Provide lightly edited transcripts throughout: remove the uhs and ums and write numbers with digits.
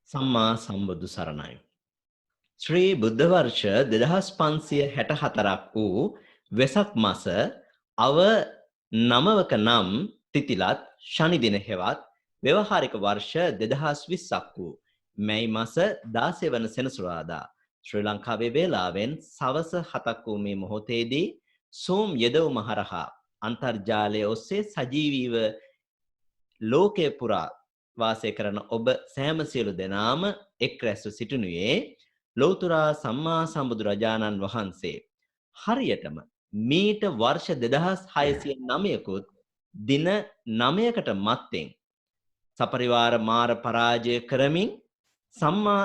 සම්මා සම්බුදු සරණයි. ශ්‍රී බුද්ධ වර්ෂ 2564ක් වූ වෙසක් මස අව 9ක නම් තිතිලත් ශනි දින හෙවත් ව්‍යවහාරික වර්ෂ 2020ක් වූ මැයි මස 16 වන සෙනසුරාදා ශ්‍රී ලංකාවේ වේලාවෙන් සවස 7ක් වූ මේ මොහොතේදී Zoom යෙදවුම හරහා අන්තර්ජාලය ඔස්සේ සජීවීව ලෝකේ පුරා වාසය කරන ඔබ සෑම සියලු දෙනාම එක් රැස්ව සිටිනුයේ ලෞතුරා සම්මා සම්බුදුරජාණන් වහන්සේ හරියටම මීට වර්ෂ 2609කුත් දින 9කට මත්තෙන් සපරිවාර මාර පරාජය කරමින් සම්මා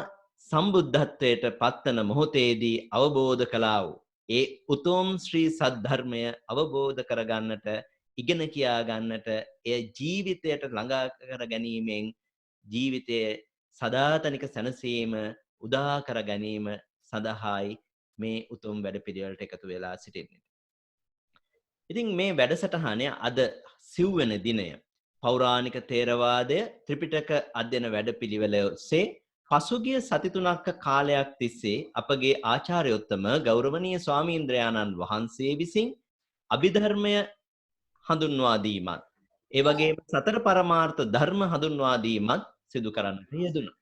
සම්බුද්ධත්වයට පත්වන මොහොතේදී අවබෝධ කළා වූ ඒ උතුම් ශ්‍රී සද්ධර්මය අවබෝධ කරගන්නට ඉගෙන කියා ගන්නට එය ජීවිතයට ළඟා කර ගැනීමෙන් ජීවිතයේ සදාතනික සැනසීම උදා කර ගැනීම සඳහායි මේ උතුම් වැඩපිළිවෙලට එකතු වෙලා සිටින්නේ. ඉතින් මේ වැඩසටහනේ අද සිව්වන දිනය පෞරාණික තේරවාදය ත්‍රිපිටක අධ්‍යයන වැඩපිළිවෙල ඔස්සේ පසුගිය සති 3ක කාලයක් තිස්සේ අපගේ ආචාර්යෝත්තම ගෞරවනීය ස්වාමීන්ද්‍රයාණන් වහන්සේ විසින් අභිධර්මය හඳුන්වා දීමත් ඒ වගේම සතර පරමාර්ථ ධර්ම හඳුන්වා දීමත් සිදු කරන්නට යෙදුණා.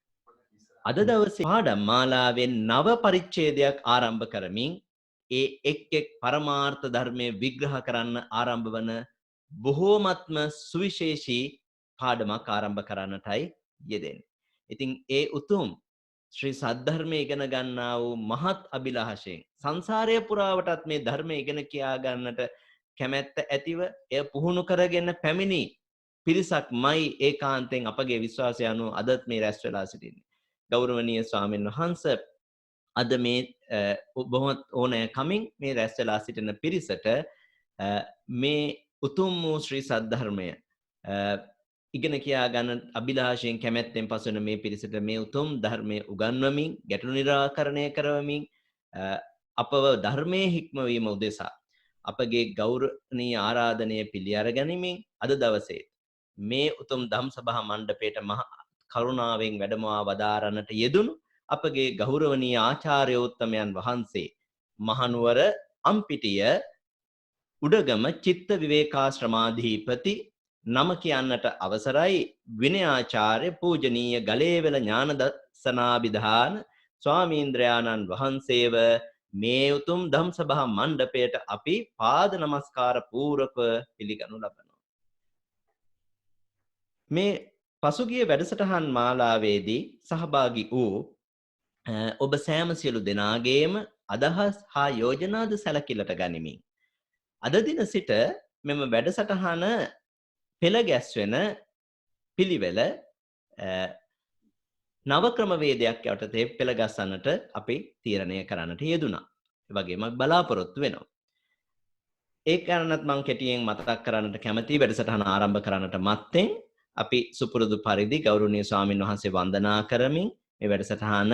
අද දවසේ පාඩම් මාලාවෙන් නව පරිච්ඡේදයක් ආරම්භ කරමින් ඒ එක් එක් පරමාර්ථ ධර්මයේ විග්‍රහ කරන්න ආරම්භ වන බොහෝමත්ම සුවිශේෂී පාඩමක් ආරම්භ කරන්නටයි යෙදෙන්නේ. ඉතින් ඒ උතුම් ශ්‍රී සද්ධර්මයේ ඉගෙන ගන්නා වූ මහත් අභිලාෂයෙන් සංසාරය පුරාවටත් මේ ධර්මය ඉගෙන කියා ගන්නට කැමැත්ත ඇතිව එය පුහුණු කරගෙන පැමිණි පිරිසක්මයි ඒකාන්තයෙන් අපගේ විශ්වාසය අනුව අදත් මේ රැස් වෙලා සිටින්නේ. ගෞරවනීය ස්වාමීන් වහන්සේ අද මේ බොහොම ඕනෑ කමින් මේ රැස් වෙලා සිටින පිරිසට මේ උතුම් වූ ශ්‍රී සද්ධර්මය ඉගෙන කියා ගන්න අභිලාෂයෙන් කැමැත්තෙන් පසුන මේ පිරිසට මේ උතුම් ධර්මයේ උගන්වමින් ගැටළු නිරාකරණය කරවමින් අපව ධර්මයේ හික්මවීම උදෙසා අපගේ ගෞරවනීය ආරාධනය පිළි අරගනිමින් අද දවසේ මේ උතුම් ධම්සභා මණ්ඩපයට මහ කරුණාවෙන් වැඩමවා වදාරන්නට යෙදුණු අපගේ ගෞරවනීය ආචාර්යෝත්තමයන් වහන්සේ මහනුවර අම්පිටිය උඩගම චිත්ත විවේකාශ්‍රමාධිපති නම කියන්නට අවසරයි විනයාචාර්ය පූජනීය ගලේවල ඥානදසනාභිධාන ස්වාමීන්ද්‍රයාණන් වහන්සේව මේ උතුම් ධම්සභා මණ්ඩපයට අපි පාද නමස්කාර පූර්වක පිළිගනු ලබනවා. මේ පසුගිය වැඩසටහන් මාලාවේදී සහභාගී වූ ඔබ සෑම සියලු දෙනාගේම අදහස් හා යෝජනාද සැලකිල්ලට ගනිමින් අද දින සිට මෙම වැඩසටහන පෙළ ගැස්වෙන පිළිවෙල නව ක්‍රමවේදයක් යටතේ පෙළ ගස්සන්නට අපි තීරණය කරන්නට යෙදුණා. ඒ වගේම බලාපොරොත්තු වෙනවා. ඒ කාරණත් මම කෙටියෙන් මතක් කරන්නට කැමතියි. වැඩසටහන ආරම්භ කරන්නට මත්තෙන් අපි සුපුරුදු පරිදි ගෞරවනීය ස්වාමින් වහන්සේ වන්දනා කරමින් මේ වැඩසටහන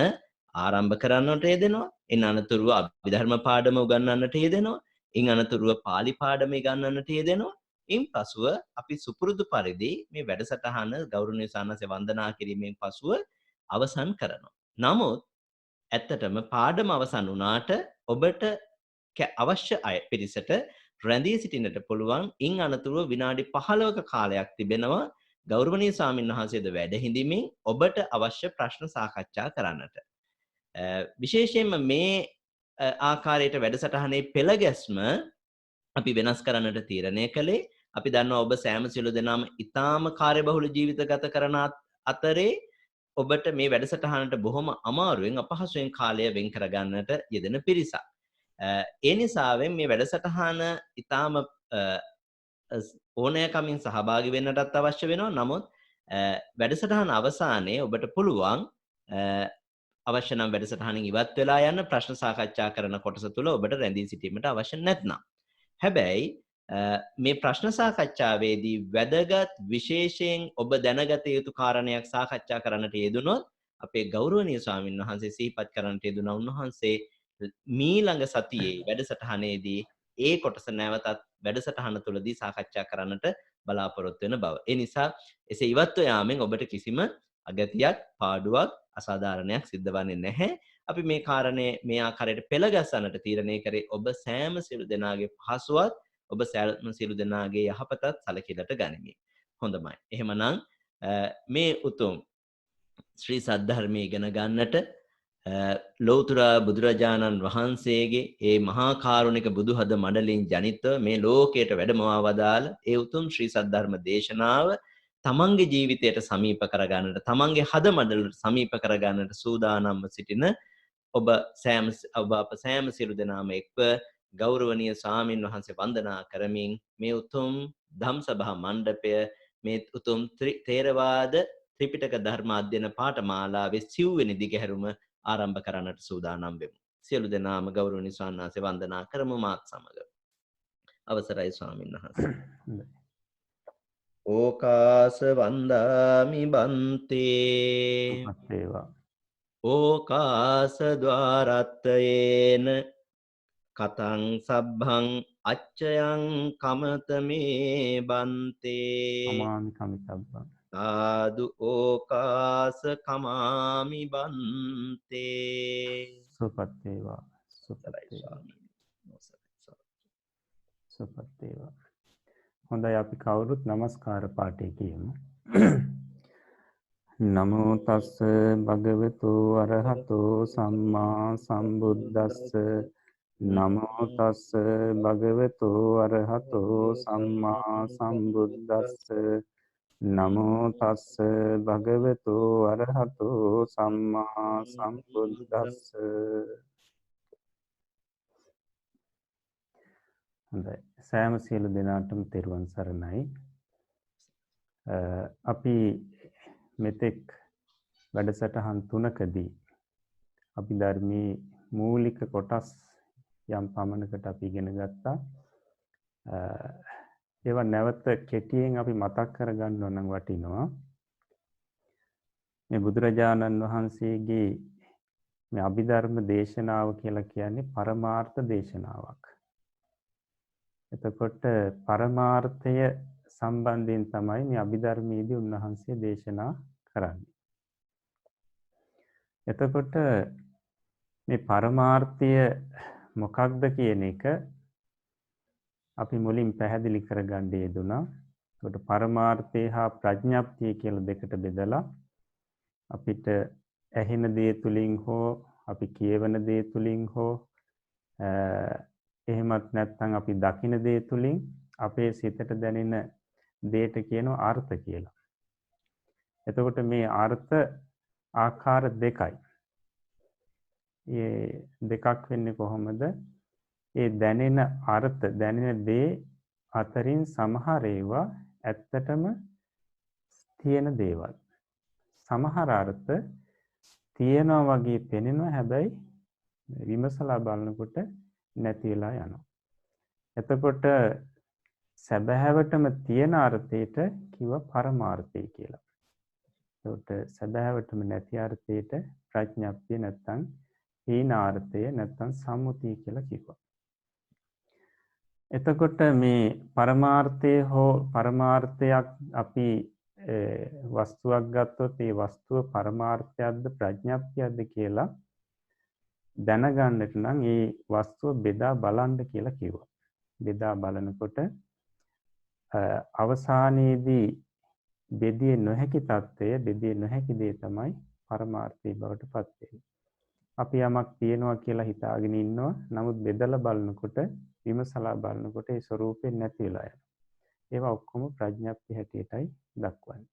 ආරම්භ කරන්නට යෙදෙනවා. ඉන් අනතුරුව අභිධර්ම පාඩම උගන්වන්නට යෙදෙනවා. ඉන් අනතුරුව පාලි පාඩම ඉගන්වන්නට යෙදෙනවා. ඉන් පසුව අපි සුපුරුදු පරිදි මේ වැඩසටහන ගෞරවනීය සානසේ වන්දනා කිරීමෙන් පසුව අවසන් කරනවා. නමුත් ඇත්තටම පාඩම අවසන් වුණාට ඔබට අවශ්‍ය අය පිරිසට රැඳී සිටින්නට පුළුවන්. ඉන් අනතුරුව විනාඩි 15ක කාලයක් තිබෙනවා ගෞරවනීය ස්වාමීන් වහන්සේද වැඩ හිඳිමින් ඔබට අවශ්‍ය ප්‍රශ්න සාකච්ඡා කරන්නට. විශේෂයෙන්ම මේ ආකාරයට වැඩසටහනේ පෙළ ගැස්ම අපි වෙනස් කරන්නට තීරණය කළේ අපි දන්නවා ඔබ සෑම සියලු දෙනාම ඊටාම කාර්යබහුල ජීවිත ගත කරන අතරේ ඔබට මේ වැඩසටහනට බොහොම අමාරුවෙන් අපහසුයෙන් කාලය වෙන් කරගන්නට යෙදෙන පිරිසක්. ඒ නිසාවෙන් මේ වැඩසටහන ඊටාම ඕනෑකමින් සහභාගී වෙන්නටත් අවශ්‍ය වෙනවා. නමුත් වැඩසටහන අවසානයේ ඔබට පුළුවන් අවශ්‍ය නම් වැඩසටහනින් ඉවත් වෙලා යන්න ප්‍රශ්න සාකච්ඡා කරන කොටස තුල ඔබට රැඳී සිටීමට අවශ්‍ය නැත්නම්. හැබැයි මේ ප්‍රශ්න සාකච්ඡාවේදී වැදගත් විශේෂයෙන් ඔබ දැනගත යුතු කාරණයක් සාකච්ඡා කරන්නට යෙදුනොත් අපේ ගෞරවනීය ස්වාමීන් වහන්සේ සිහිපත් කරන්නට යෙදුණා. උන්වහන්සේ මීළඟ සතියේ වැඩසටහනේදී ඒ කොටස නැවතත් වැඩසටහන තුලදී සාකච්ඡා කරන්නට බලාපොරොත්තු වෙන බව. ඒ නිසා එසේ ඉවත්ව යාමෙන් ඔබට කිසිම අගතියක් පාඩුවක් අසාධාරණයක් සිද්ධ වන්නේ නැහැ. අපි මේ කාරණේ මේ ආකාරයට පෙළගස්සන්නට තීරණය කරේ ඔබ සෑම සියලු දෙනාගේ පහසුවත් ඔබ සෑම සියලු දෙනාගේ යහපතත් සැලකිලට ගනිමින්. හොඳයි. එහෙමනම් මේ උතුම් ශ්‍රී සද්ධර්මයේ ඉගෙන ගන්නට ලෞතර බුදුරජාණන් වහන්සේගේ ඒ මහා කාරුණික බුදුහද මඩලින් ජනිතව මේ ලෝකයට වැඩමවා වදාළ ඒ උතුම් ශ්‍රී සද්ධර්ම දේශනාව තමන්ගේ ජීවිතයට සමීප කරගන්නට තමන්ගේ හද මඩලට සමීප කරගන්නට සූදානම්ව සිටින ඔබ අප සෑම සියලු දෙනාම එක්ව ගෞරවනීය ස්වාමින් වහන්සේ වන්දනා කරමින් මේ උතුම් ධම්සභා මණ්ඩපය මේ උතුම් තේරවාද ත්‍රිපිටක ධර්ම අධ්‍යයන පාඨමාලාවේ 9 වෙනි දිගහැරුම ආරම්භ කරන්නට සූදානම් වෙමු. සියලු දෙනාම ගෞරවනීය ස්වාමීන් වහන්සේ වන්දනා කරමු මාත් සමග. අවසරයි ස්වාමීන් වහන්සේ. ඕකාස වන්දාමි බන්තේ ඕකාස ద్వාරත්තයේන කතං සබ්බං අච්චයං කමතමේ බන්තේ අමාමි කමිතබ්බං සාදු ඕකාස කමාමි බන්තේ සුපත් වේවා සුපත් වේවා. හොඳයි අපි කවුරුත් নমස්කාර පාඨය කියමු. නමෝ තස්ස භගවතු අරහතෝ සම්මා සම්බුද්දස්ස නමෝ තස්ස භගවතු අරහතෝ සම්මා සම්බුද්දස්ස නමෝ තස්ස භගවතු අරහතෝ සම්මා සම්බුද්දස්ස. හොඳයි සෑම සියලු දෙනාටම තෙරුවන් සරණයි. අපි මෙතෙක් වැඩසටහන් 3කදී අපි ධර්මයේ මූලික කොටස් යම් පමණකට අපි ඉගෙන ගත්තා. ඒවා නැවත කෙටියෙන් අපි මතක් කරගන්න ඕන නම් වටිනවා. මේ බුදුරජාණන් වහන්සේගේ මේ අභිධර්ම දේශනාව කියලා කියන්නේ පරමාර්ථ දේශනාවක්. එතකොට පරමාර්ථය සම්බන්ධයෙන් තමයි මේ අභිධර්මයේදී උන්වහන්සේ දේශනා කරන්නේ. එතකොට මේ පරමාර්ථය මොකක්ද කියන එක අපි මුලින් පැහැදිලි කරගන්න යෙදුණා. එතකොට පරමාර්ථය හා ප්‍රඥප්තිය කියලා දෙකට බෙදලා අපිට ඇහෙන දේ තුලින් හෝ අපි කියවන දේ තුලින් හෝ එහෙමත් නැත්නම් අපි දකින දේ තුලින් අපේ සිතට දැනෙන දේට කියනවා අර්ථ කියලා. එතකොට මේ අර්ථ ආකාර දෙකයි. ඒ දෙකක් වෙන්නේ කොහොමද? ඒ දැනෙන අර්ථ දැනෙන දේ අතරින් සමහර ඒවා ඇත්තටම තියෙන දේවල්. සමහර අර්ථ තියෙනවා වගේ පෙනෙනවා හැබැයි විමසලා බලනකොට නැති වෙලා යනවා. එතකොට සැබෑවටම තියෙන අර්ථයට කිව්ව පරමාර්ථය කියලා. එතකොට සැබෑවටම නැති අර්ථයට ප්‍රඥප්තිය නැත්තම් හීනාර්ථය නැත්තම් සම්මුතිය කියලා කිව්වා. එතකොට මේ පරමාර්ථය හෝ පරමාර්ථයක් අපි වස්තුවක් ගත්තොත් ඒ වස්තුව පරමාර්ථයක්ද ප්‍රඥප්තියක්ද කියලා දැනගන්නට නම් ඒ වස්තුව බෙදා බලන්න කියලා කිව්වා. බෙදා බලනකොට අවසානයේදී බෙදිය නොහැකි తত্ত্বය බෙදිය නොහැකි දේ තමයි පරමාර්ථය බවට පත් වෙන්නේ. අපි යමක් තියනවා කියලා හිතාගෙන ඉන්නවා. නමුත් බෙදලා බලනකොට විමසලා බලනකොට ඒ ස්වરૂපේ නැති වෙලා යනවා. ඒවා ඔක්කොම ප්‍රඥප්ති හැටියටයි දක්වන්නේ.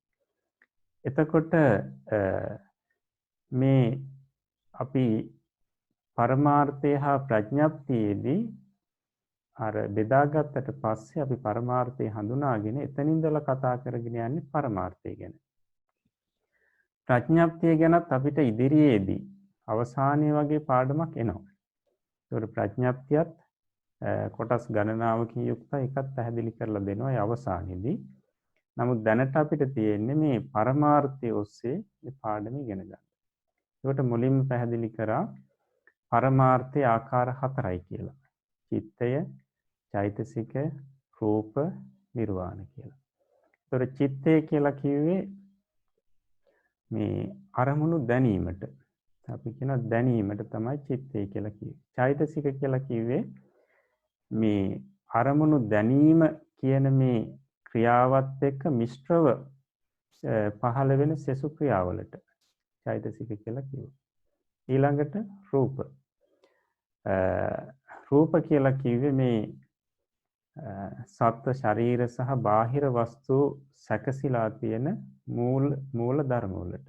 එතකොට මේ අපි පරමාර්ථය හා ප්‍රඥප්තියේදී අර බෙදාගත්තට පස්සේ අපි පරමාර්ථය හඳුනාගෙන එතනින්දලා කතා කරගෙන යන්නේ පරමාර්ථය ගැන. ප්‍රඥප්තිය ගැනත් අපිට ඉදිරියේදී අවසානයේ වගේ පාඩමක් එනවා. ඒකට ප්‍රඥප්තියත් කොටස් ගණනාවකින් යුක්තයි. එකත් පැහැදිලි කරලා දෙනවා ඒ අවසානයේදී. නමුත් දැනට අපිට තියෙන්නේ මේ පරමාර්ථය ඔස්සේ මේ පාඩම ඉගෙන ගන්න. ඒකට මුලින්ම පැහැදිලි කරා පරමාර්ථයේ ආකාර 4යි කියලා. චිත්තය, චෛතසික, රූප, නිර්වාණ කියලා. ඒතර චිත්තය කියලා කිව්වේ මේ අරමුණු දැනීමට අපි කියන දැනීමට තමයි චිත්තය කියලා කිව්වේ. චෛතසික කියලා කිව්වේ මේ අරමුණු දැනීම කියන මේ ක්‍රියාවත් එක්ක මිශ්‍රව පහළ වෙන සෙසු ක්‍රියාවලට චෛතසික කියලා කිව්වා. ඊළඟට රූප. රූප කියලා කිව්වේ මේ සත්ත්ව ශරීර සහ බාහිර වස්තු සැකසීලා තියෙන මූල ධර්ම වලට.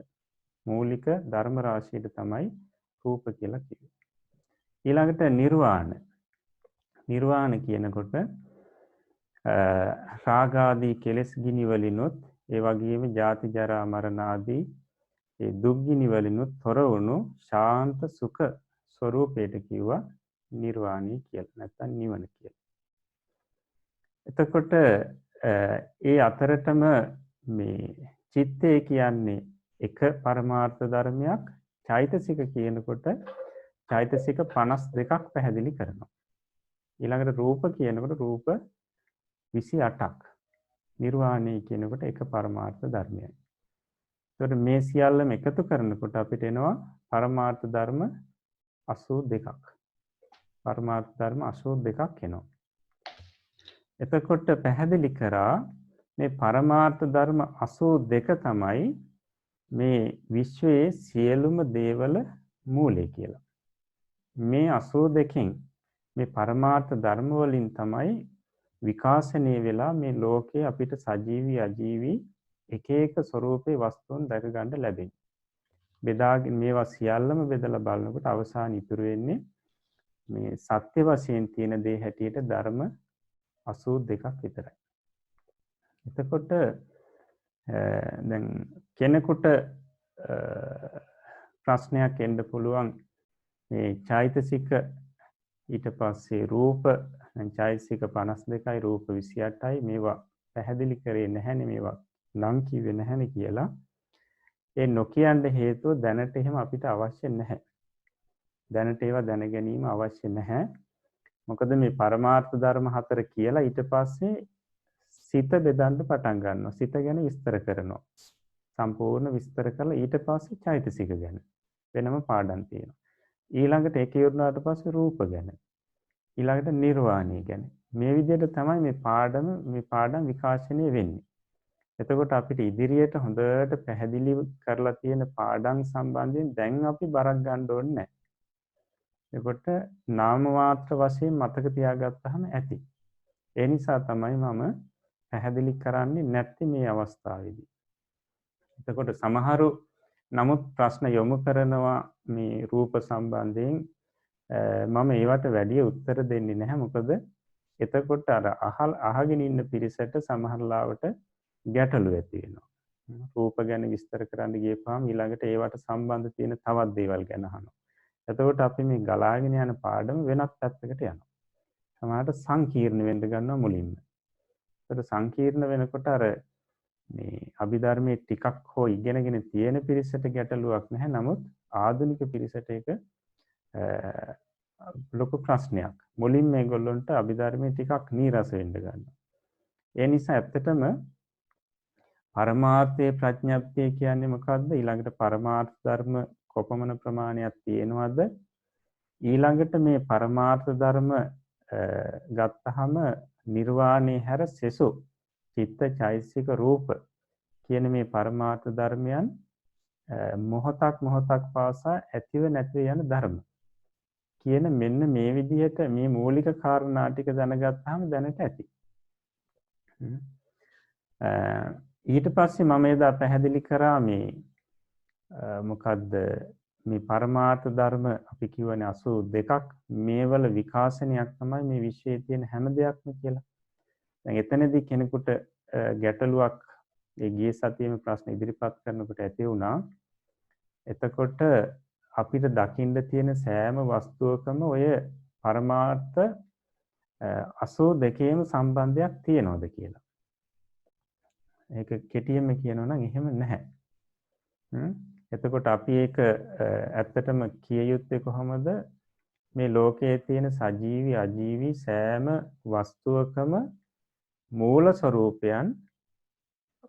මූලික ධර්ම රාශියට තමයි රූප කියලා කිව්වේ. ඊළඟට නිර්වාණ. නිර්වාණ කියනකොට රාග ආදී කෙලෙස් ගිනි වලිනුත් ඒ වගේම ජාති ජරා මරණ ආදී ඒ දුක් ගිනි වලිනුත් තොර වුණු ශාන්ත සුඛ ස්වરૂපයට කිව්වා නිර්වාණී කියලා. නැත්නම් නිවන කියලා. එතකොට ඒ අතරටම මේ චිත්තය කියන්නේ එක පරමාර්ථ ධර්මයක්. චෛතසික කියනකොට චෛතසික 52ක් පැහැදිලි කරනවා. ඊළඟට රූප කියනකොට රූප 28ක්. නිර්වාණය කියනකොට එක පරමාර්ථ ධර්මයයි. එතකොට මේ සියල්ලම එකතු කරනකොට අපිට එනවා පරමාර්ථ ධර්ම 82ක්. පරමාර්ථ ධර්ම 82ක් එනවා. එතකොට පැහැදිලි කරා මේ පරමාර්ථ ධර්ම 82 තමයි මේ විශ්වයේ සියලුම දේවල මූලය කියලා. මේ 82කින් මේ පරමාර්ථ ධර්ම වලින් තමයි විකාශනය වෙලා මේ ලෝකේ අපිට සජීවී අජීවී එක එක ස්වરૂපේ වස්තුන් දැක ගන්න ලැබෙන්නේ. බෙදාගෙන මේවා සියල්ලම බෙදලා බලනකොට අවසාන ඉතුරු වෙන්නේ මේ සත්‍ය වශයෙන් තියෙන දේ හැටියට ධර්ම 82ක් විතරයි. එතකොට දැන් කෙනෙකුට ප්‍රශ්නයක් එන්න පුළුවන් මේ චෛතසික ඊට පස්සේ රූප දැන් චෛතසික 52යි රූප 28යි මේවා පැහැදිලි කරේ නැහැනේ මේවා නම් කිව්වේ නැහැනේ කියලා. ඒ නොකියන්න හේතුව දැනට එහෙම අපිට අවශ්‍ය නැහැ. දැනට ඒවා දැන ගැනීම අවශ්‍ය නැහැ. මොකද මේ පරමාර්ථ ධර්ම 4 කියලා ඊට පස්සේ සිත බෙදන්න පටන් ගන්නවා. සිත ගැන විස්තර කරනවා. සම්පූර්ණ විස්තර කරලා ඊට පස්සේ චෛතසික ගැන වෙනම පාඩම් තියෙනවා. ඊළඟට ඒක ඉවරනාට පස්සේ රූප ගැන. ඊළඟට නිර්වාණය ගැන. මේ විදිහට තමයි මේ පාඩම් විකාශනය වෙන්නේ. එතකොට අපිට ඉදිරියට හොඳට පැහැදිලි කරලා තියෙන පාඩම් සම්බන්ධයෙන් දැන් අපි බරක් ගන්න ඕනේ නැහැ. එතකොට නාම මාත්‍ර වශයෙන් මතක තියාගත්තාම ඇති. ඒ නිසා තමයි මම පැහැදිලි කරන්නේ නැත්තේ මේ අවස්ථාවේදී. එතකොට සමහරු නමුත් ප්‍රශ්න යොමු කරනවා මේ රූප සම්බන්ධයෙන් මම ඒවට වැඩි උත්තර දෙන්නේ නැහැ. මොකද එතකොට අර අහගෙන ඉන්න පිරිසට සමහර ලාවට ගැටලු ඇති වෙනවා. රූප ගැන විස්තර කරන්න ගියපුවාම ඊළඟට ඒවට සම්බන්ධ තියෙන තවත් දේවල් ගැන අහනවා. එතකොට අපි මේ ගලාගෙන යන පාඩම වෙනත් පැත්තකට යනවා. සමහරට සංකීර්ණ වෙන්න ගන්නවා මුලින්ම. ඒකට සංකීර්ණ වෙනකොට අර මේ අභිධර්මයේ ටිකක් හෝ ඉගෙනගෙන තියෙන පිරිසට ගැටලුවක් නැහැ. නමුත් ආධුනික පිරිසට ඒක ලොකු ප්‍රශ්නයක්. මුලින් මේගොල්ලන්ට අභිධර්මයේ ටිකක් නීරස වෙන්න ගන්නවා. ඒ නිසා ඇත්තටම පරමාර්ථයේ ප්‍රඥප්තිය කියන්නේ මොකක්ද? ඊළඟට පරමාර්ථ ධර්ම කොපමණ ප්‍රමාණයක් තියෙනවද? ඊළඟට මේ පරමාර්ථ ධර්ම ගත්තහම නිර්වාණය හැර සෙසු චිත්ත චෛතසික රූප කියන මේ පරමාර්ථ ධර්මයන් මොහොතක් පාසා ඇතිව නැතිව යන ධර්ම කියන මෙන්න මේ විදිහට මේ මූලික කාරණා ටික දැනගත්තාම දැනට ඇති. ඊට පස්සේ මම එදා පැහැදිලි කරා මේ මොකද්ද මේ පරමාර්ථ ධර්ම අපි කියවනේ 82ක් මේවල විකාශනයක් තමයි මේ විශ්වයේ තියෙන හැම දෙයක්ම කියලා. දැන් එතනදී කෙනෙකුට ගැටලුවක් ඒ ගිය සතියේම ප්‍රශ්න ඉදිරිපත් කරනකොට ඇති වුණා. එතකොට අපිට දකින්න තියෙන සෑම වස්තුවකම ඔය පරමාර්ථ 82ේම සම්බන්ධයක් තියෙනවද කියලා. ඒක කෙටියෙන්ම කියනවා නම් එහෙම නැහැ. එතකොට අපි ඒක ඇත්තටම කිය යුත්තේ කොහොමද? මේ ලෝකයේ තියෙන සජීවී අජීවී සෑම වස්තුවකම මූල ස්වરૂපයන්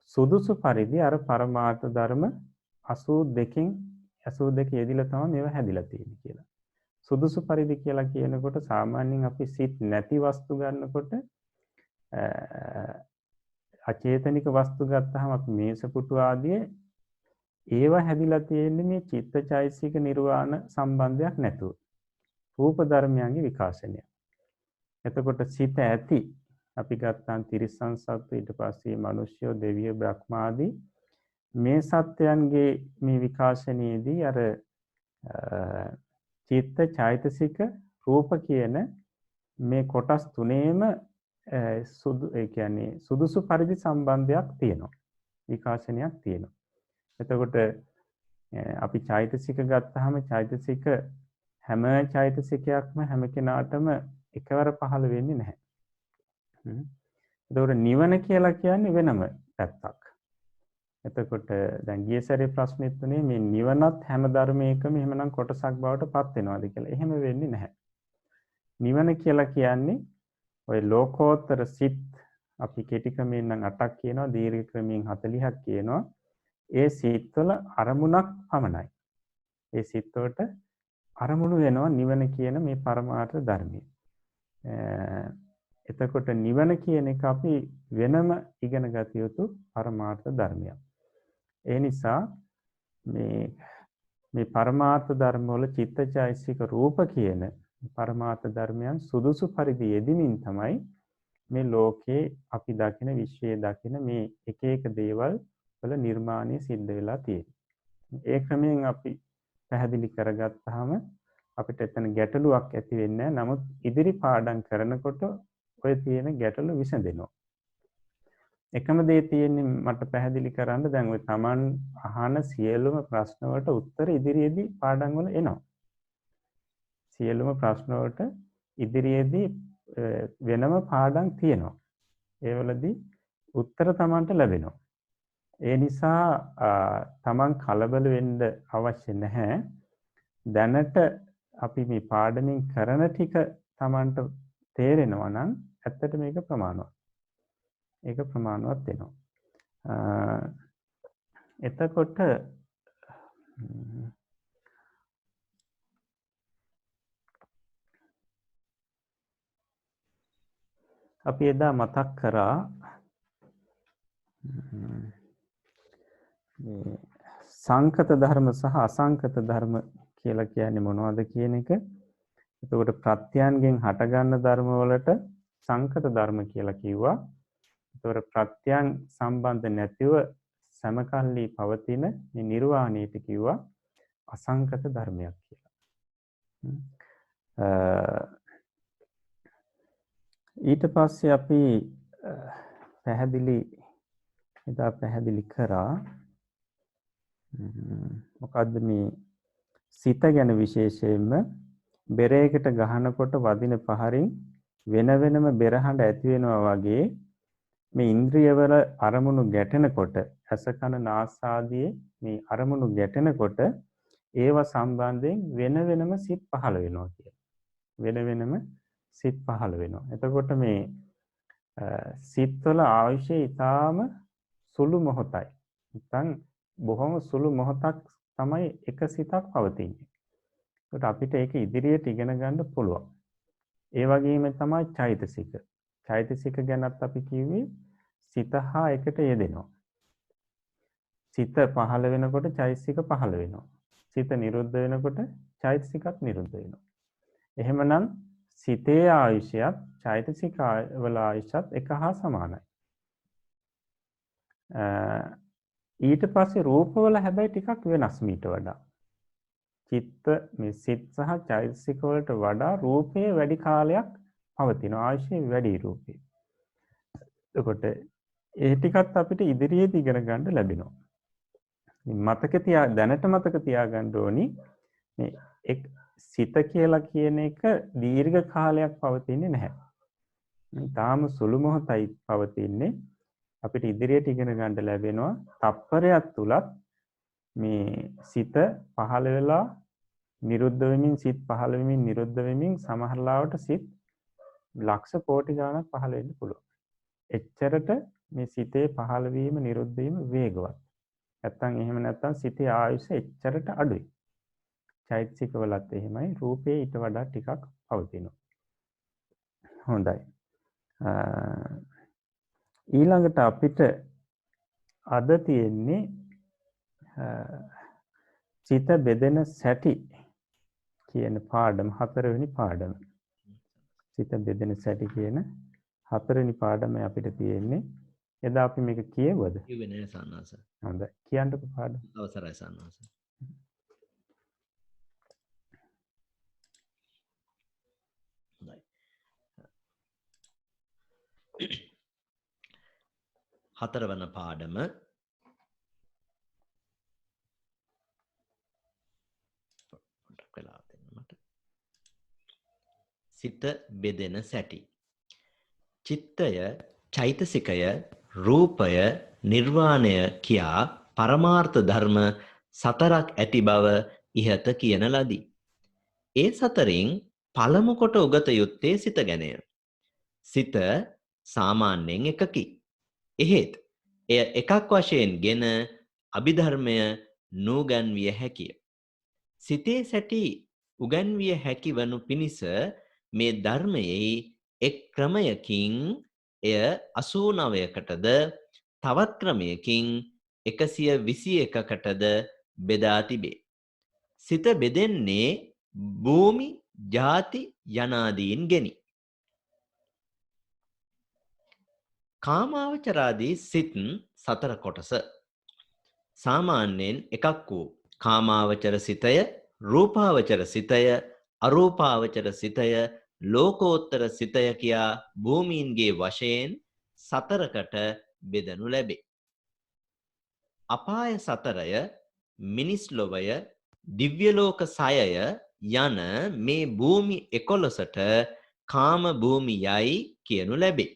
සුදුසු පරිදි අර පරමාර්ථ ධර්ම 82කින් 82 යෙදිලා තමයි මේවා හැදිලා තියෙන්නේ කියලා. සුදුසු පරිදි කියලා කියනකොට සාමාන්‍යයෙන් අපි සිත් නැති වස්තු ගන්නකොට අචේතනික වස්තු ගත්තාම අපි මේසපුටු ආදී ඒවා හැදිලා තියෙන්නේ මේ චිත්තචෛසික නිර්වාණ සම්බන්ධයක් නැතුව. රූප ධර්මයන්ගේ විකාශනය. එතකොට සිත ඇති අපි ගත්තාන් තිරිසන් සත්ත්ව ඊට පස්සේ මිනිස්යෝ දෙවියෝ බ්‍රහ්මාදී මේ සත්‍යයන්ගේ මේ විකාශනයේදී අර චිත්ත චෛතසික රූප කියන මේ කොටස් තුනේම සුදුසු පරිදි සම්බන්ධයක් තියෙනවා. විකාශනයක් තියෙනවා. එතකොට අපි චෛතසික ගත්තාම චෛතසික හැම චෛතසිකයක්ම හැම කෙනාටම එකවර පහළ වෙන්නේ නැහැ. එතකොට නිවන කියලා කියන්නේ වෙනම පැත්තක්. එතකොට දැන් ගිය සැරේ ප්‍රශ්නෙත් උනේ මේ නිවනත් හැම ධර්මයකම එහෙමනම් කොටසක් බවට පත් වෙනවද කියලා. එහෙම වෙන්නේ නැහැ. නිවන කියලා කියන්නේ ඔය ලෝකෝත්තර සිත් අපි කෙටි ක්‍රමයෙන් නම් 8ක් කියනවා, දීර්ඝ ක්‍රමයෙන් 40ක් කියනවා. ඒ සිත්වල අරමුණක් පමණයි. ඒ සිත්වලට අරමුණු වෙනවා නිවන කියන මේ පරමාර්ථ ධර්මය. එතකොට නිවන කියන එක අපි වෙනම ඉගෙන ගත යුතු පරමාර්ථ ධර්මයක්. ඒ නිසා මේ පරමාර්ථ ධර්ම වල චිත්තචෛසික රූප කියන පරමාර්ථ ධර්මයන් සුදුසු පරිදි යෙදීමින් තමයි මේ ලෝකේ අපි දකින විශ්වයේ දකින මේ එක එක දේවල් වල නිර්මාණය සිද්ධ වෙලා තියෙන්නේ. ඒ ක්‍රමයෙන් අපි පැහැදිලි කරගත්තාම අපිට එතන ගැටලුවක් ඇති වෙන්නේ නැහැ. නමුත් ඉදිරි පාඩම් කරනකොට ඔය තියෙන ගැටලු විසඳෙනවා. එකම දේ තියෙන්නේ මට පැහැදිලි කරන්න දැන් ඔය Taman අහන සියලුම ප්‍රශ්න වලට උත්තර ඉදිරියේදී පාඩම් වල එනවා. සියලුම ප්‍රශ්න වලට ඉදිරියේදී වෙනම පාඩම් තියෙනවා. ඒවලදී උත්තර Tamanට ලැබෙනවා. ඒ නිසා Taman කලබල වෙන්න අවශ්‍ය නැහැ. දැනට අපි මේ පාඩමින් කරන ටික Tamanට තේරෙනවා නම් ඇත්තට මේක ප්‍රමාණවත්. ඒක ප්‍රමාණවත් වෙනවා. එතකොට අපි එදා මතක් කරා මේ සංකත ධර්ම සහ අසංකත ධර්ම කියලා කියන්නේ මොනවද කියන එක. එතකොට ප්‍රත්‍යයන්ගෙන් හටගන්න ධර්ම වලට සංකත ධර්ම කියලා කිව්වා. එතකොට ප්‍රත්‍යයන් සම්බන්ධ නැතිව සමකල්ලි පවතින මේ නිර්වාණයට කිව්වා අසංකත ධර්මයක් කියලා. ඊට පස්සේ අපි පැහැදිලි කරා මොකද්ද මේ සිත ගැන විශේෂයෙන්ම බෙරයකට ගහනකොට වදින පහරින් වෙන වෙනම බෙරහඬ ඇති වෙනවා වගේ මේ ඉන්ද්‍රියවල අරමුණු ගැටෙනකොට ඇස කන නාසාදී මේ අරමුණු ගැටෙනකොට ඒව සම්බන්ධයෙන් වෙන වෙනම සිත් පහළ වෙනවා කියලා. වෙන වෙනම සිත් පහළ වෙනවා. එතකොට මේ සිත්වල ආයුෂය ඊටාම සුළු මොහොතයි. නැත්නම් බොහොම සුළු මොහොතක් තමයි එක සිතක් පවතින්නේ. ඒකට අපිට ඒක ඉදිරියට ඉගෙන ගන්න පුළුවන්. ඒ වගේම තමයි චෛතසික. චෛතසික ගැනත් අපි කිව්වේ සිත හා එකට යෙදෙනවා. සිත පහළ වෙනකොට චෛතසික පහළ වෙනවා. සිත නිරුද්ධ වෙනකොට චෛතසිකත් නිරුද්ධ වෙනවා. එහෙමනම් සිතේ ආයුෂයත් චෛතසික වල ආයුෂත් එක හා සමානයි. ඊට පස්සේ රූපවල හැබැයි ටිකක් වෙනස් මීට වඩා. චිත්ත මේ සිත් සහ චෛතසික වලට වඩා රූපයේ වැඩි කාලයක් පවතිනවා. ආයුෂය වැඩි රූපේ. එතකොට ඒ ටිකත් අපිට ඉදිරියේදී ඉගෙන ගන්න ලැබෙනවා. දැනට මතක තියාගන්න ඕනි මේ සිත කියලා කියන එක දීර්ඝ කාලයක් පවතින්නේ නැහැ. තාම සුළු මොහොතයි පවතින්නේ. අපිට ඉදිරියට ඉගෙන ගන්න ලැබෙනවා තප්පරයක් තුලත් මේ සිත පහළ වෙලා නිරුද්ධ වෙමින් සිත් පහළ වෙමින් නිරුද්ධ වෙමින් සමහර ලාවට සිත් ලක්ෂ කෝටි ගණනක් පහළ වෙන්න පුළුවන්. එච්චරට මේ සිතේ පහළ වීම නිරුද්ධ වීම වේගවත්. නැත්තම් එහෙම නැත්තම් සිතේ ආයුෂ එච්චරට අඩුයි. චෛතසිකවලත් එහෙමයි රූපේ ඊට වඩා ටිකක් පවතිනවා. හොඳයි. ඊළඟට අපිට අද තියෙන්නේ සිත බෙදෙන සැටි කියන පාඩම 4 වෙනි පාඩම. සිත බෙදෙන සැටි කියන 4 වෙනි පාඩම අපිට තියෙන්නේ. එදා අපි මේක කියවුවද? කිව්වේ නෑ සන්නාස. හොඳයි. කියන්නකෝ පාඩම. අවසරයි සන්නාස. හොඳයි. 4 වන පාඩම පොඩ්ඩක් වෙලා දෙන්න මට. සිත බෙදෙන සැටි. චිත්තය, චෛතසිකය, රූපය, නිර්වාණය කියා පරමාර්ථ ධර්ම 4ක් ඇති බව ඉහත කියන ලදී. ඒ 4න් පළමු කොට උගත යුත්තේ සිත ගැනය. සිත සාමාන්‍යයෙන් එකකි. එහෙත් එය එකක් වශයෙන් ගෙන අභිධර්මය නූගන්විය හැකිය. සිතේ සැටි උගන්විය හැකි වනු පිණිස මේ ධර්මයේ එක් ක්‍රමයකින් එය 89කටද තවත් ක්‍රමයකින් 121කටද බෙදා තිබේ. සිත බෙදෙන්නේ භූමි, ජාති යනාදීන් ගෙනි. කාමාවචරාදී සිත් 4 කොටස. සාමාන්‍යයෙන් එකක් වූ කාමාවචර සිතය, රූපාවචර සිතය, අරූපාවචර සිතය, ලෝකෝත්තර සිතය කියා භූමීන්ගේ වශයෙන් 4කට බෙදනු ලැබේ. අපාය 4ය, මිනිස් ලොවය, දිව්‍ය ලෝක 6ය යන මේ භූමි 11ට කාම භූමියයි කියනු ලැබේ.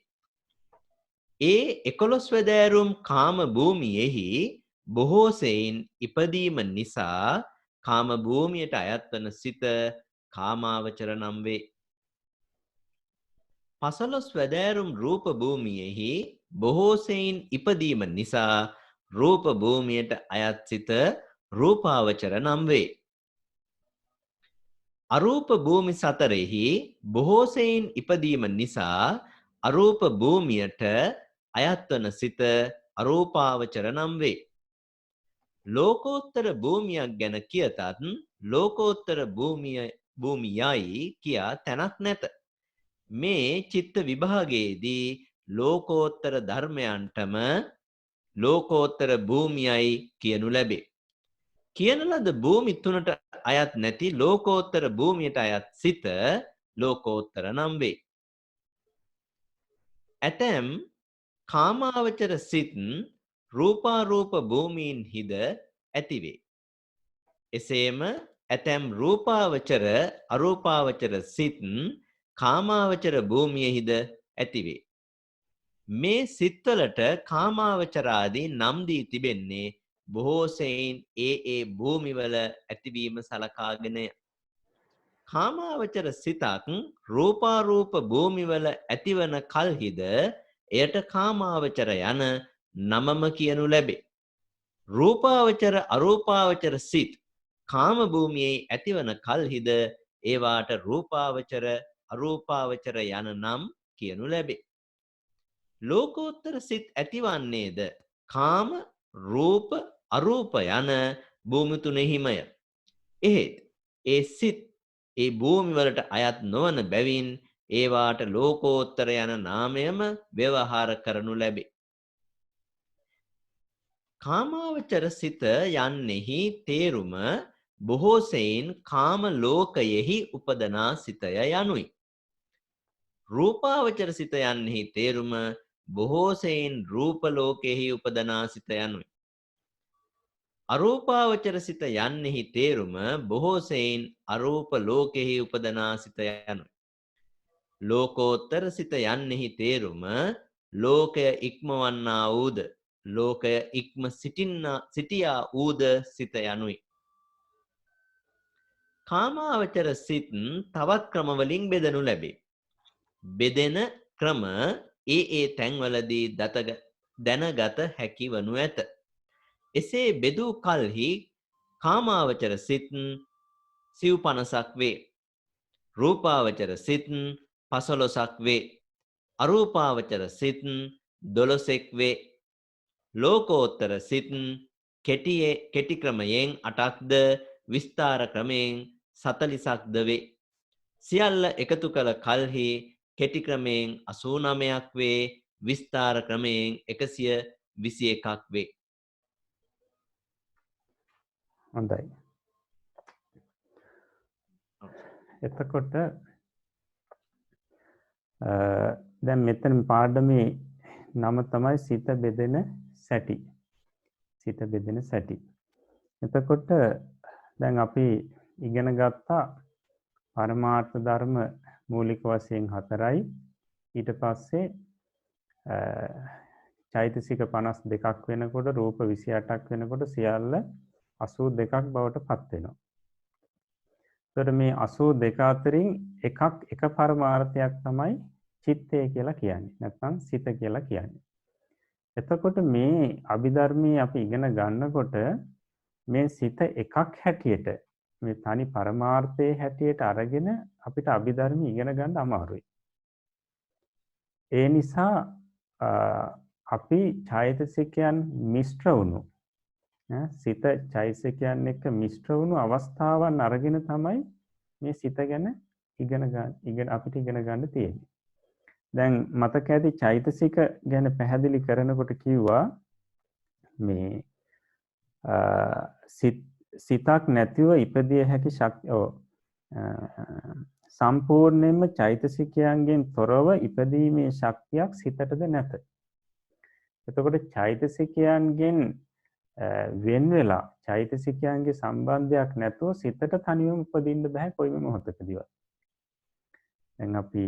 ඒ 11 වැදෑරුම් කාම භූමියෙහි බොහෝ සෙයින් ඉපදීම නිසා කාම භූමියට අයත් වන සිත කාමාවචර නම් වේ. 15 වැදෑරුම් රූප භූමියෙහි බොහෝ සෙයින් ඉපදීම නිසා රූප භූමියට අයත් සිත රූපාවචර නම් වේ. අරූප භූමි 4හි බොහෝ සෙයින් ඉපදීම නිසා අරූප භූමියට අයත් වන සිත අරූපාවචර නම් වේ. ලෝකෝත්තර භූමියක් ගැන කියතත් ලෝකෝත්තර භූමියයි කියා තැනක් නැත. මේ චිත්ත විභාගයේදී ලෝකෝත්තර ධර්මයන්ටම ලෝකෝත්තර භූමියයි කියනු ලැබේ. කියන ලද භූමි 3ට අයත් නැති ලෝකෝත්තර භූමියට අයත් සිත ලෝකෝත්තර නම් වේ. ඇතැම් කාමාවචර සිත් රූපාරූප භූමීන් හිද ඇතිවේ. එසේම ඇතැම් රූපාවචර අරූපාවචර සිත් කාමාවචර භූමියෙහිද ඇතිවේ. මේ සිත්වලට කාමාවචරාදී නම් දී තිබෙන්නේ බොහෝ සෙයින් ඒ භූමිවල ඇතිවීම සලකාගෙනය. කාමාවචර සිතක් රූපාරූප භූමිවල ඇතිවන කල්හිද එයට කාමාවචර යන නමම කියනු ලැබේ. රූපාවචර අරූපාවචර සිත් කාම භූමියේ ඇතිවන කල්හිද ඒවාට රූපාවචර අරූපාවචර යන නම් කියනු ලැබේ. ලෝකෝත්තර සිත් ඇතිවන්නේද කාම, රූප, අරූප යන භූමි තුනෙහිමය. එහෙත් ඒ සිත් ඒ භූමිවලට අයත් නොවන බැවින් ඒවාට ලෝකෝත්තර යන නාමයම ව්‍යවහාර කරනු ලැබේ. කාමාවචර සිත යන්නෙහි තේරුම බොහෝ සෙයින් කාම ලෝකයෙහි උපදනා සිතය යනුයි. රූපාවචර සිත යන්නෙහි තේරුම බොහෝ සෙයින් රූප ලෝකයෙහි උපදනා සිත යනුයි. අරූපාවචර සිත යන්නෙහි තේරුම බොහෝ සෙයින් අරූප ලෝකයෙහි උපදනා සිත යනුයි. ලෝකෝත්තර සිත යන්නෙහි තේරුම ලෝකය ඉක්මවන්නා වූද ලෝකය ඉක්ම සිටියා වූද සිත යනුයි. කාමාවචර සිත් තවත් ක්‍රමවලින් බෙදනු ලැබේ. බෙදෙන ක්‍රම ඒ තැන්වලදී දැනගත හැකි වනු ඇත. එසේ බෙදූ කල්හි කාමාවචර සිත් සිව් 50ක් වේ. රූපාවචර සිත් 15ක් වේ. අරූපාවචර සිත් 12ක් වේ. ලෝකෝත්තර සිත් කෙටි ක්‍රමයෙන් 8ක්ද විස්තාර ක්‍රමයෙන් 40ක්ද වේ. සියල්ල එකතු කළ කල්හි කෙටි ක්‍රමයෙන් 89ක් වේ. විස්තාර ක්‍රමයෙන් 121ක් වේ. හොඳයි. එතකොට දැන් මෙතන පාඩමේ නම තමයි සිත බෙදෙන සැටි. සිත බෙදෙන සැටි. එතකොට දැන් අපි ඉගෙන ගත්තා පරමාර්ථ ධර්ම මූලික වශයෙන් 4යි. ඊට පස්සේ චෛතසික 52ක් වෙනකොට රූප 28ක් වෙනකොට සියල්ල 82ක් බවට පත් වෙනවා. එතකොට මේ 82 අතරින් එක පරමාර්ථයක් තමයි චිත්තය කියලා කියන්නේ. නැත්නම් සිත කියලා කියන්නේ. එතකොට මේ අභිධර්මයේ අපි ඉගෙන ගන්නකොට මේ සිත එකක් හැටියට මේ තනි පරමාර්ථයේ හැටියට අරගෙන අපිට අභිධර්ම ඉගෙන ගන්න අමාරුයි. ඒ නිසා අපි චෛතසිකයන් මිශ්‍ර වුණු සිත චෛතසිකයන් එක්ක මිශ්‍ර වුණු අවස්ථාවන් අරගෙන තමයි මේ සිත ගැන අපිට ඉගෙන ගන්න තියෙන්නේ. දැන් මතක ඇති චෛතසික ගැන පැහැදිලි කරනකොට කිව්වා මේ සිතක් නැතිව ඉපදිය හැකි සම්පූර්ණයෙන්ම චෛතසිකයන්ගෙන් තොරව ඉපදීමේ ශක්තියක් සිතටද නැත. එතකොට චෛතසිකයන්ගෙන් වෙන වෙලා චෛතසිකයන්ගේ සම්බන්ධයක් නැතුව සිතට තනියම උපදින්න බෑ කොයිම මොහොතකදීවත්. දැන් අපි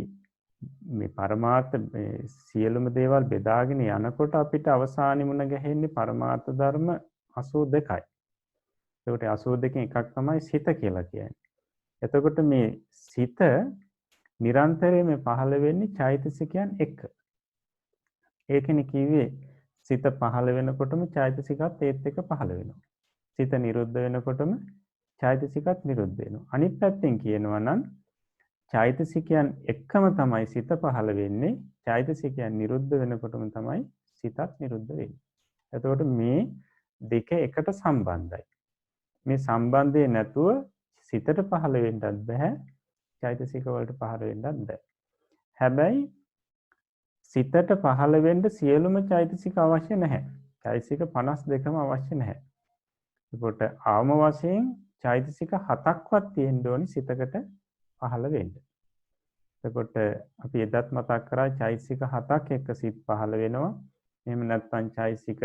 මේ පරමාර්ථ සියලුම දේවල් බෙදාගෙන යනකොට අපිට අවසානයේ මුණ ගැහෙන්නේ පරමාර්ථ ධර්ම 82යි. ඒකට 82කින් එකක් තමයි සිත කියලා කියන්නේ. එතකොට මේ සිත නිරන්තරයෙන් පහළ වෙන්නේ චෛතසිකයන් එක්ක. ඒකනේ කිව්වේ සිත පහළ වෙනකොටම චෛතසිකත් ඒත් එක්ක පහළ වෙනවා. සිත නිරුද්ධ වෙනකොටම චෛතසිකත් නිරුද්ධ වෙනවා. අනිත් පැත්තෙන් කියනවා නම් චෛතසිකයන් එක්කම තමයි සිත පහළ වෙන්නේ. චෛතසිකයන් නිරුද්ධ වෙනකොටම තමයි සිතත් නිරුද්ධ වෙන්නේ. එතකොට මේ දෙක එකට සම්බන්ධයි. මේ සම්බන්ධය නැතුව සිතට පහළ වෙන්නත් බෑ. චෛතසික වලට පහළ වෙන්නත් බෑ. හැබැයි සිතට පහළ වෙන්න සියලුම චෛතසික අවශ්‍ය නැහැ. චෛතසික 52ම අවශ්‍ය නැහැ. ඒකට ආම වශයෙන් චෛතසික 7ක්වත් තියෙන්න ඕනි සිතකට පහළ වෙන්න. එතකොට අපි එදත් මතක් කරා චෛතසික 7ක් එක්ක සිත් පහළ වෙනවා. එහෙම නැත්නම් චෛතසික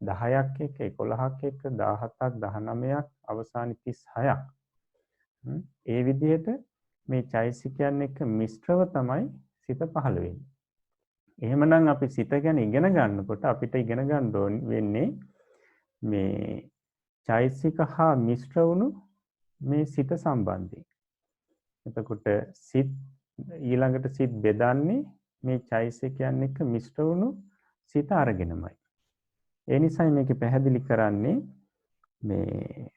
10ක් එක්ක 11ක් එක්ක 17ක් 19ක් අවසාන 36ක්. ඒ විදිහට මේ චෛතසිකයන් එක්ක මිශ්‍රව තමයි සිත පහළ වෙන්නේ. එහෙමනම් අපි සිත ගැන ඉගෙන ගන්නකොට අපිට ඉගෙන ගන්න වෙන්නේ මේ චෛතසික හා මිශ්‍ර වුණු මේ සිත සම්බන්ධයෙන්. එතකොට සිත් ඊළඟට සිත් බෙදන්නේ මේ චෛතසිකයන් එක්ක මිශ්‍ර වුණු සිත අරගෙනමයි. ඒ නිසායි මේක පැහැදිලි කරන්නේ මේ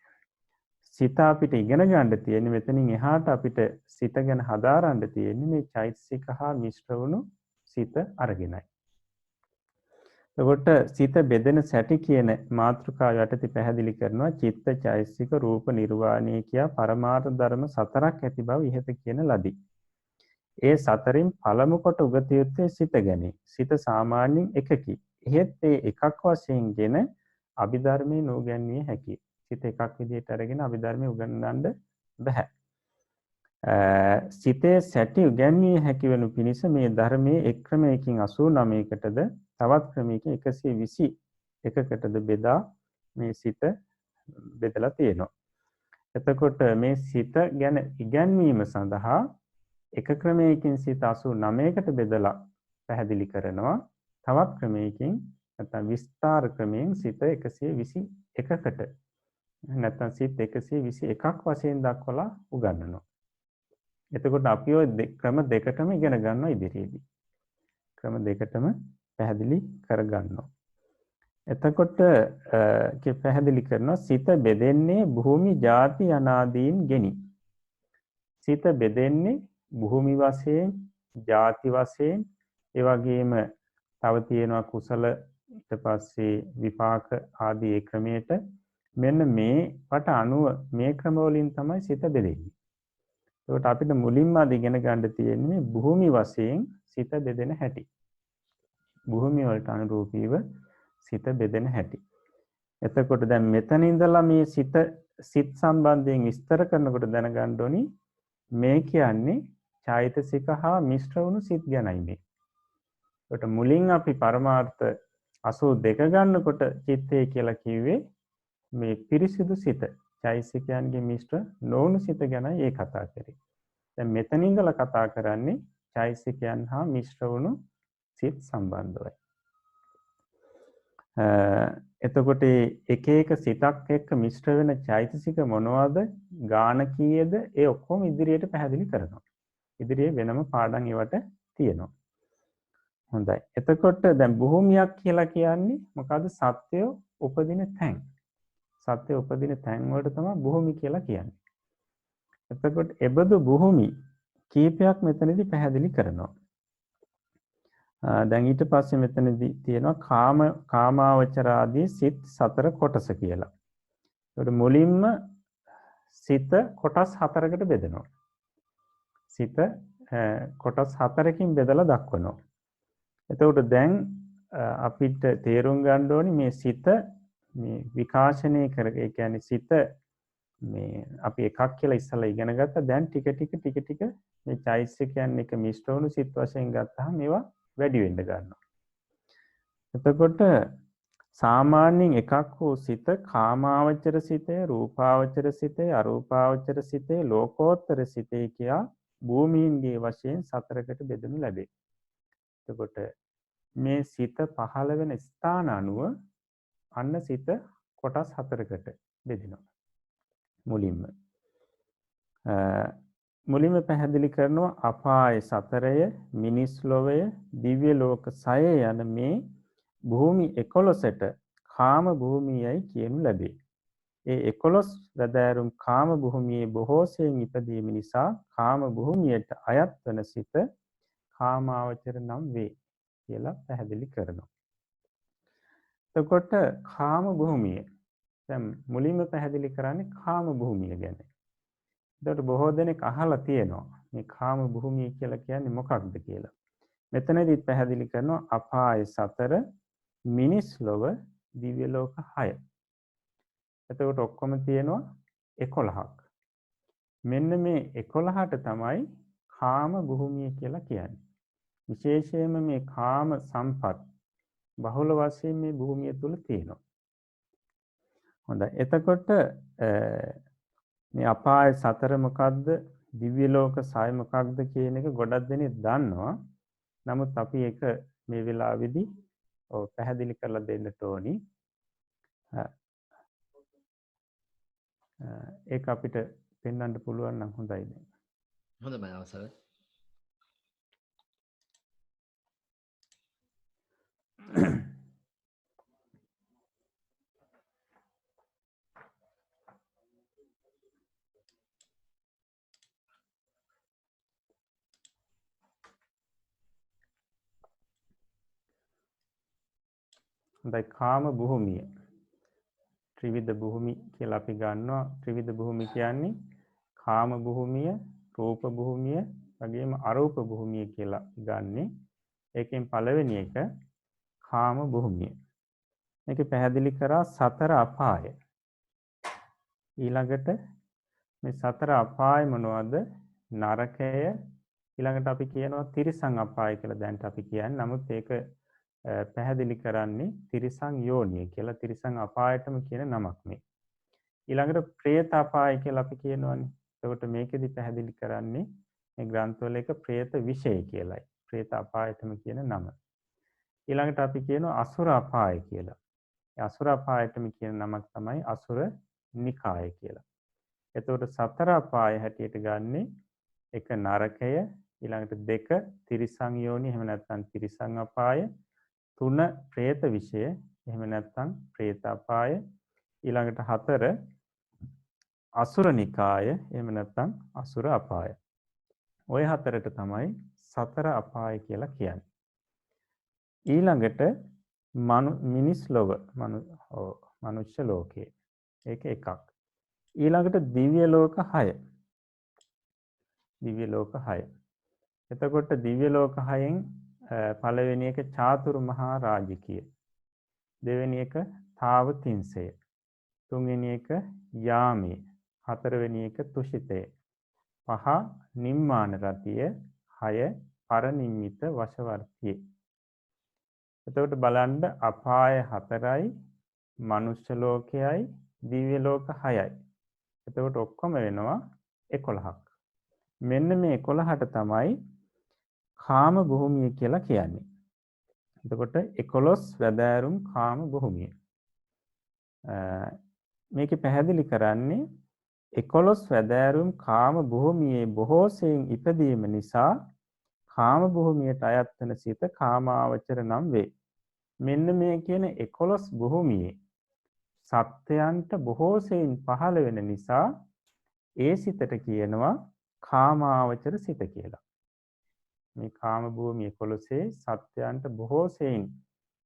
සිත අපිට ඉගෙන ගන්න තියෙන්නේ මෙතනින් එහාට අපිට සිත ගැන හදාරන්න තියෙන්නේ මේ චෛතසික හා මිශ්‍ර වුණු සිත අරගෙනයි. එතකොට සිත බෙදෙන සැටි කියන මාතෘකාව යටතේ පැහැදිලි කරනවා චිත්ත චෛතසික රූප නිර්වාණය කියා පරමාර්ථ ධර්ම 4ක් ඇති බව ඉහත කියන ලදී. ඒ 4න් පළමු කොට උගත යුත්තේ සිත ගැන. සිත සාමාන්‍යයෙන් එකකි. එහෙත් ඒ එකක් වශයෙන්ගෙන අභිධර්මයේ නොගැන්විය හැකියි. සිත එකක් විදිහට අරගෙන අභිධර්මයේ උගන්වන්න බෑ. සිතේ සැටි උගන්විය හැකි වනු පිණිස මේ ධර්මයේ එක් ක්‍රමයකින් 89කටද තවත් ක්‍රමයකින් 121කටද බෙදා මේ සිත බෙදලා තියෙනවා. එතකොට මේ සිත ගැන ඉගැන්වීම සඳහා එක ක්‍රමයකින් සිත 89කට බෙදලා පැහැදිලි කරනවා. තවත් ක්‍රමයකින් නැත්නම් විස්තර ක්‍රමයෙන් සිත 121කට නැත්නම් සිත 121ක් වශයෙන් දක්වලා උගන්වනවා. එතකොට අපි ඔය ක්‍රම දෙකටම ඉගෙන ගන්නවා ඉදිරියේදී. ක්‍රම දෙකටම පැහැදිලි කර ගන්නවා. එතකොට පැහැදිලි කරනවා සිත බෙදෙන්නේ භූමි ಜಾති අනාදීන් ගෙනි. සිත බෙදෙන්නේ භූමි වශයෙන්, ಜಾති වශයෙන්, ඒ වගේම තව තියෙනවා කුසල ඊට පස්සේ විපාක ආදී ඒ ක්‍රමයට මෙන්න මේකට අනුව මේ ක්‍රම වලින් තමයි සිත බෙදෙන්නේ. ඒකට අපිට මුලින්ම අද ඉගෙන ගන්න තියෙන්නේ භූමි වශයෙන් සිත බෙදෙන හැටි. භූමි වලට අනුරූපීව සිත බෙදෙන හැටි. එතකොට දැන් මෙතන ඉඳලා මේ සිත් සම්බන්ධයෙන් විස්තර කරනකොට දැනගන්න ඕනි මේ කියන්නේ චෛතසික හා මිශ්‍ර වුණු සිත් ගැනයි මේ. ඒකට මුලින් අපි පරමාර්ථ 82 ගන්නකොට චිත්තය කියලා කිව්වේ මේ පිරිසිදු සිත. චෛතසිකයන්ගේ මිශ්‍ර නොවුණු සිත ගැනයි ඒ කතා කරේ. දැන් මෙතන ඉඳලා කතා කරන්නේ චෛතසිකයන් හා මිශ්‍ර වුණු සිත් සම්බන්ධවයි. එතකොට එක එක සිතක් එක්ක මිශ්‍ර වෙන චෛතසික මොනවද? ගාන කීයද? ඒ ඔක්කොම ඉදිරියට පැහැදිලි කරනවා. ඉදිරියේ වෙනම පාඩම් ඒවට තියෙනවා. හොඳයි. එතකොට දැන් භූමියක් කියලා කියන්නේ මොකද්ද? සත්‍යය උපදින තැන්. සත්‍යය උපදින තැන් වලට තමයි භූමි කියලා කියන්නේ. එතකොට එබඳු භූමි කීපයක් මෙතනදී පැහැදිලි කරනවා. දැන් ඊට පස්සේ මෙතනදී තියෙනවා කාමාවචර ආදී සිත් 4 කොටස කියලා. ඒකට මුලින්ම සිත කොටස් 4කට බෙදෙනවා. සිත කොටස් 4කින් බෙදලා දක්වනවා. එතකොට දැන් අපිට තේරුම් ගන්න ඕනේ මේ සිත මේ විකාශනය ඒ කියන්නේ සිත මේ අපි එකක් කියලා ඉස්සලා ඉගෙන ගත්තා. දැන් ටික ටික මේ චෛතසිකයන් එක මිශ්‍ර වුණු සිත් වශයෙන් ගත්තාම මේවා වැඩි වෙන්න ගන්නවා. එතකොට සාමාන්‍යයෙන් එකක් වූ සිත කාමාවචර සිතේ, රූපාවචර සිතේ, අරූපාවචර සිතේ, ලෝකෝත්තර සිතේ කියා භූමීන්ගේ වශයෙන් 4කට බෙදනු ලැබේ. එතකොට මේ සිත පහළ වෙන ස්ථාන අනුව අන්න සිත කොටස් 4කට බෙදෙනවා. මුලින්ම පැහැදිලි කරනවා අපාය 4ය, මිනිස් ලෝකය, දිව්‍ය ලෝක 6 යන මේ භූමි 11ට කාම භූමියයි කියනු ලැබේ. ඒ 11 වැදෑරුම් කාම භූමියේ බොහෝසෙයින් ඉපදීම නිසා කාම භූමියට අයත් වන සිත කාමාවචර නම් වේ කියලා පැහැදිලි කරනවා. එතකොට කාම භූමිය දැන් මුලින්ම පැහැදිලි කරන්නේ කාම භූමිය ගැන. එතකොට බොහෝ දෙනෙක් අහලා තියෙනවා මේ කාම භූමිය කියලා කියන්නේ මොකක්ද කියලා. මෙතනදී පැහැදිලි කරනවා අපාය 4, මිනිස් ලොව, දිව්‍ය ලෝක 6. එතකොට ඔක්කොම තියෙනවා 11ක්. මෙන්න මේ 11ට තමයි කාම භූමිය කියලා කියන්නේ. විශේෂයෙන්ම මේ කාම සම්පත් බහුල වශයෙන් මේ භූමිය තුල තියෙනවා. හොඳයි. එතකොට මේ අපාය 4 මොකක්ද? දිව්‍ය ලෝක 6 මොකක්ද කියන එක ගොඩක් දෙනෙක් දන්නවා. නමුත් අපි ඒක මේ වෙලාවේදී පැහැදිලි කරලා දෙන්නට ඕනි. ඒක අපිට පෙන්වන්න පුළුවන් නම් හොඳයි දැන්. හොඳයි අවසරයි. හොඳයි කාම භූමිය. ත්‍රිවිධ භූමි කියලා අපි ගන්නවා. ත්‍රිවිධ භූමි කියන්නේ කාම භූමිය, රූප භූමිය, වගේම අරූප භූමිය කියලා ගන්නෙ. ඒකෙන් පළවෙනි එක කාම භූමිය. මේක පැහැදිලි කරා 4 අපාය. ඊළඟට මේ 4 අපාය මොනවද? නරකය, ඊළඟට අපි කියනවා තිරිසන් අපාය කියලා දැන්ට අපි කියන්නේ. නමුත් ඒක පැහැදිලි කරන්නේ තිරිසන් යෝනිය කියලා. තිරිසන් අපායටම කියන නමක් මේ. ඊළඟට പ്രേත අපාය කියලා අපි කියනවානේ. එතකොට මේකෙදි පැහැදිලි කරන්නේ මේ ග්‍රන්ථවල එක പ്രേත විෂය කියලායි. പ്രേත අපායටම කියන නම. ඊළඟට අපි කියනවා අසුර අපාය කියලා. ඒ අසුර අපායටම කියන නමක් තමයි අසුර නිකාය කියලා. එතකොට 4 අපාය හැටියට ගන්නෙ එක නරකය, ඊළඟට 2 තිරිසන් යෝනි, එහෙම නැත්නම් තිරිසන් අපාය, 3 പ്രേත විෂය, එහෙම නැත්නම් പ്രേත අපාය. ඊළඟට 4 අසුර නිකාය. එහෙම නැත්නම් අසුර අපාය. ওই 4ට තමයි සතර අපාය කියලා කියන්නේ. ඊළඟට මිනිස් ලෝක මනුෂ්‍ය ලෝකේ. ඒක එකක්. ඊළඟට දිව්‍ය ලෝක 6. දිව්‍ය ලෝක 6. එතකොට දිව්‍ය ලෝක 6න් පළවෙනි එක චාතුරු මහා රාජිකය. දෙවෙනි එක තාවතින්සය. තුන්වෙනි එක යාමේ. හතරවෙනි එක තුෂිතය. 5 නිම්මාන රතිය. 6 පරනිම්මිත වශවර්තිය. එතකොට බලන්න අපාය 4යි, මනුෂ්‍ය ලෝකයයි, දිව්‍ය ලෝක 6යි. එතකොට ඔක්කොම වෙනවා 11ක්. මෙන්න මේ 11ට තමයි කාම භූමිය කියලා කියන්නේ. එතකොට 11 වැදෑරුම් කාම භූමිය. මේක පැහැදිලි කරන්නේ 11 වැදෑරුම් කාම භූමියේ බොහෝ සෙයින් ඉපදීම නිසා කාම භූමියට අයත් වන සිත කාමාවචර නම් වේ. මෙන්න මේ කියන 11 භූමියේ සත්‍යයන්ට බොහෝ සෙයින් පහළ වෙන නිසා ඒ සිතට කියනවා කාමාවචර සිත කියලා. මේ කාම භූමිය 11 සත්‍යයන්ට බොහෝ සෙයින්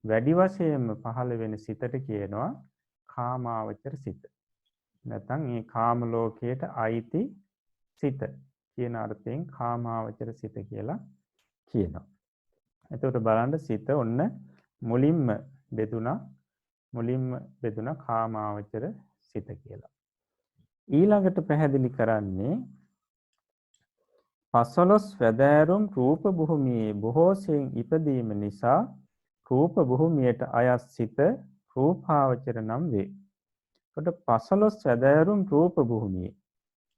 වැඩි වශයෙන්ම පහළ වෙන සිතට කියනවා කාමාවචර සිත. නැත්නම් මේ කාම ලෝකයට අයිති සිත කියන අර්ථයෙන් කාමාවචර සිත කියලා කියනවා. එතකොට බලන්න සිත ඔන්න මුලින්ම බෙදුණා කාමාවචර සිත කියලා. ඊළඟට පැහැදිලි කරන්නේ 15 වැදෑරුම් රූප භූමියේ බොහෝ සෙයින් ඉපදීම නිසා රූප භූමියට අයත් සිත රූපාවචර නම් වේ. එතකොට 15 වැදෑරුම් රූප භූමියේ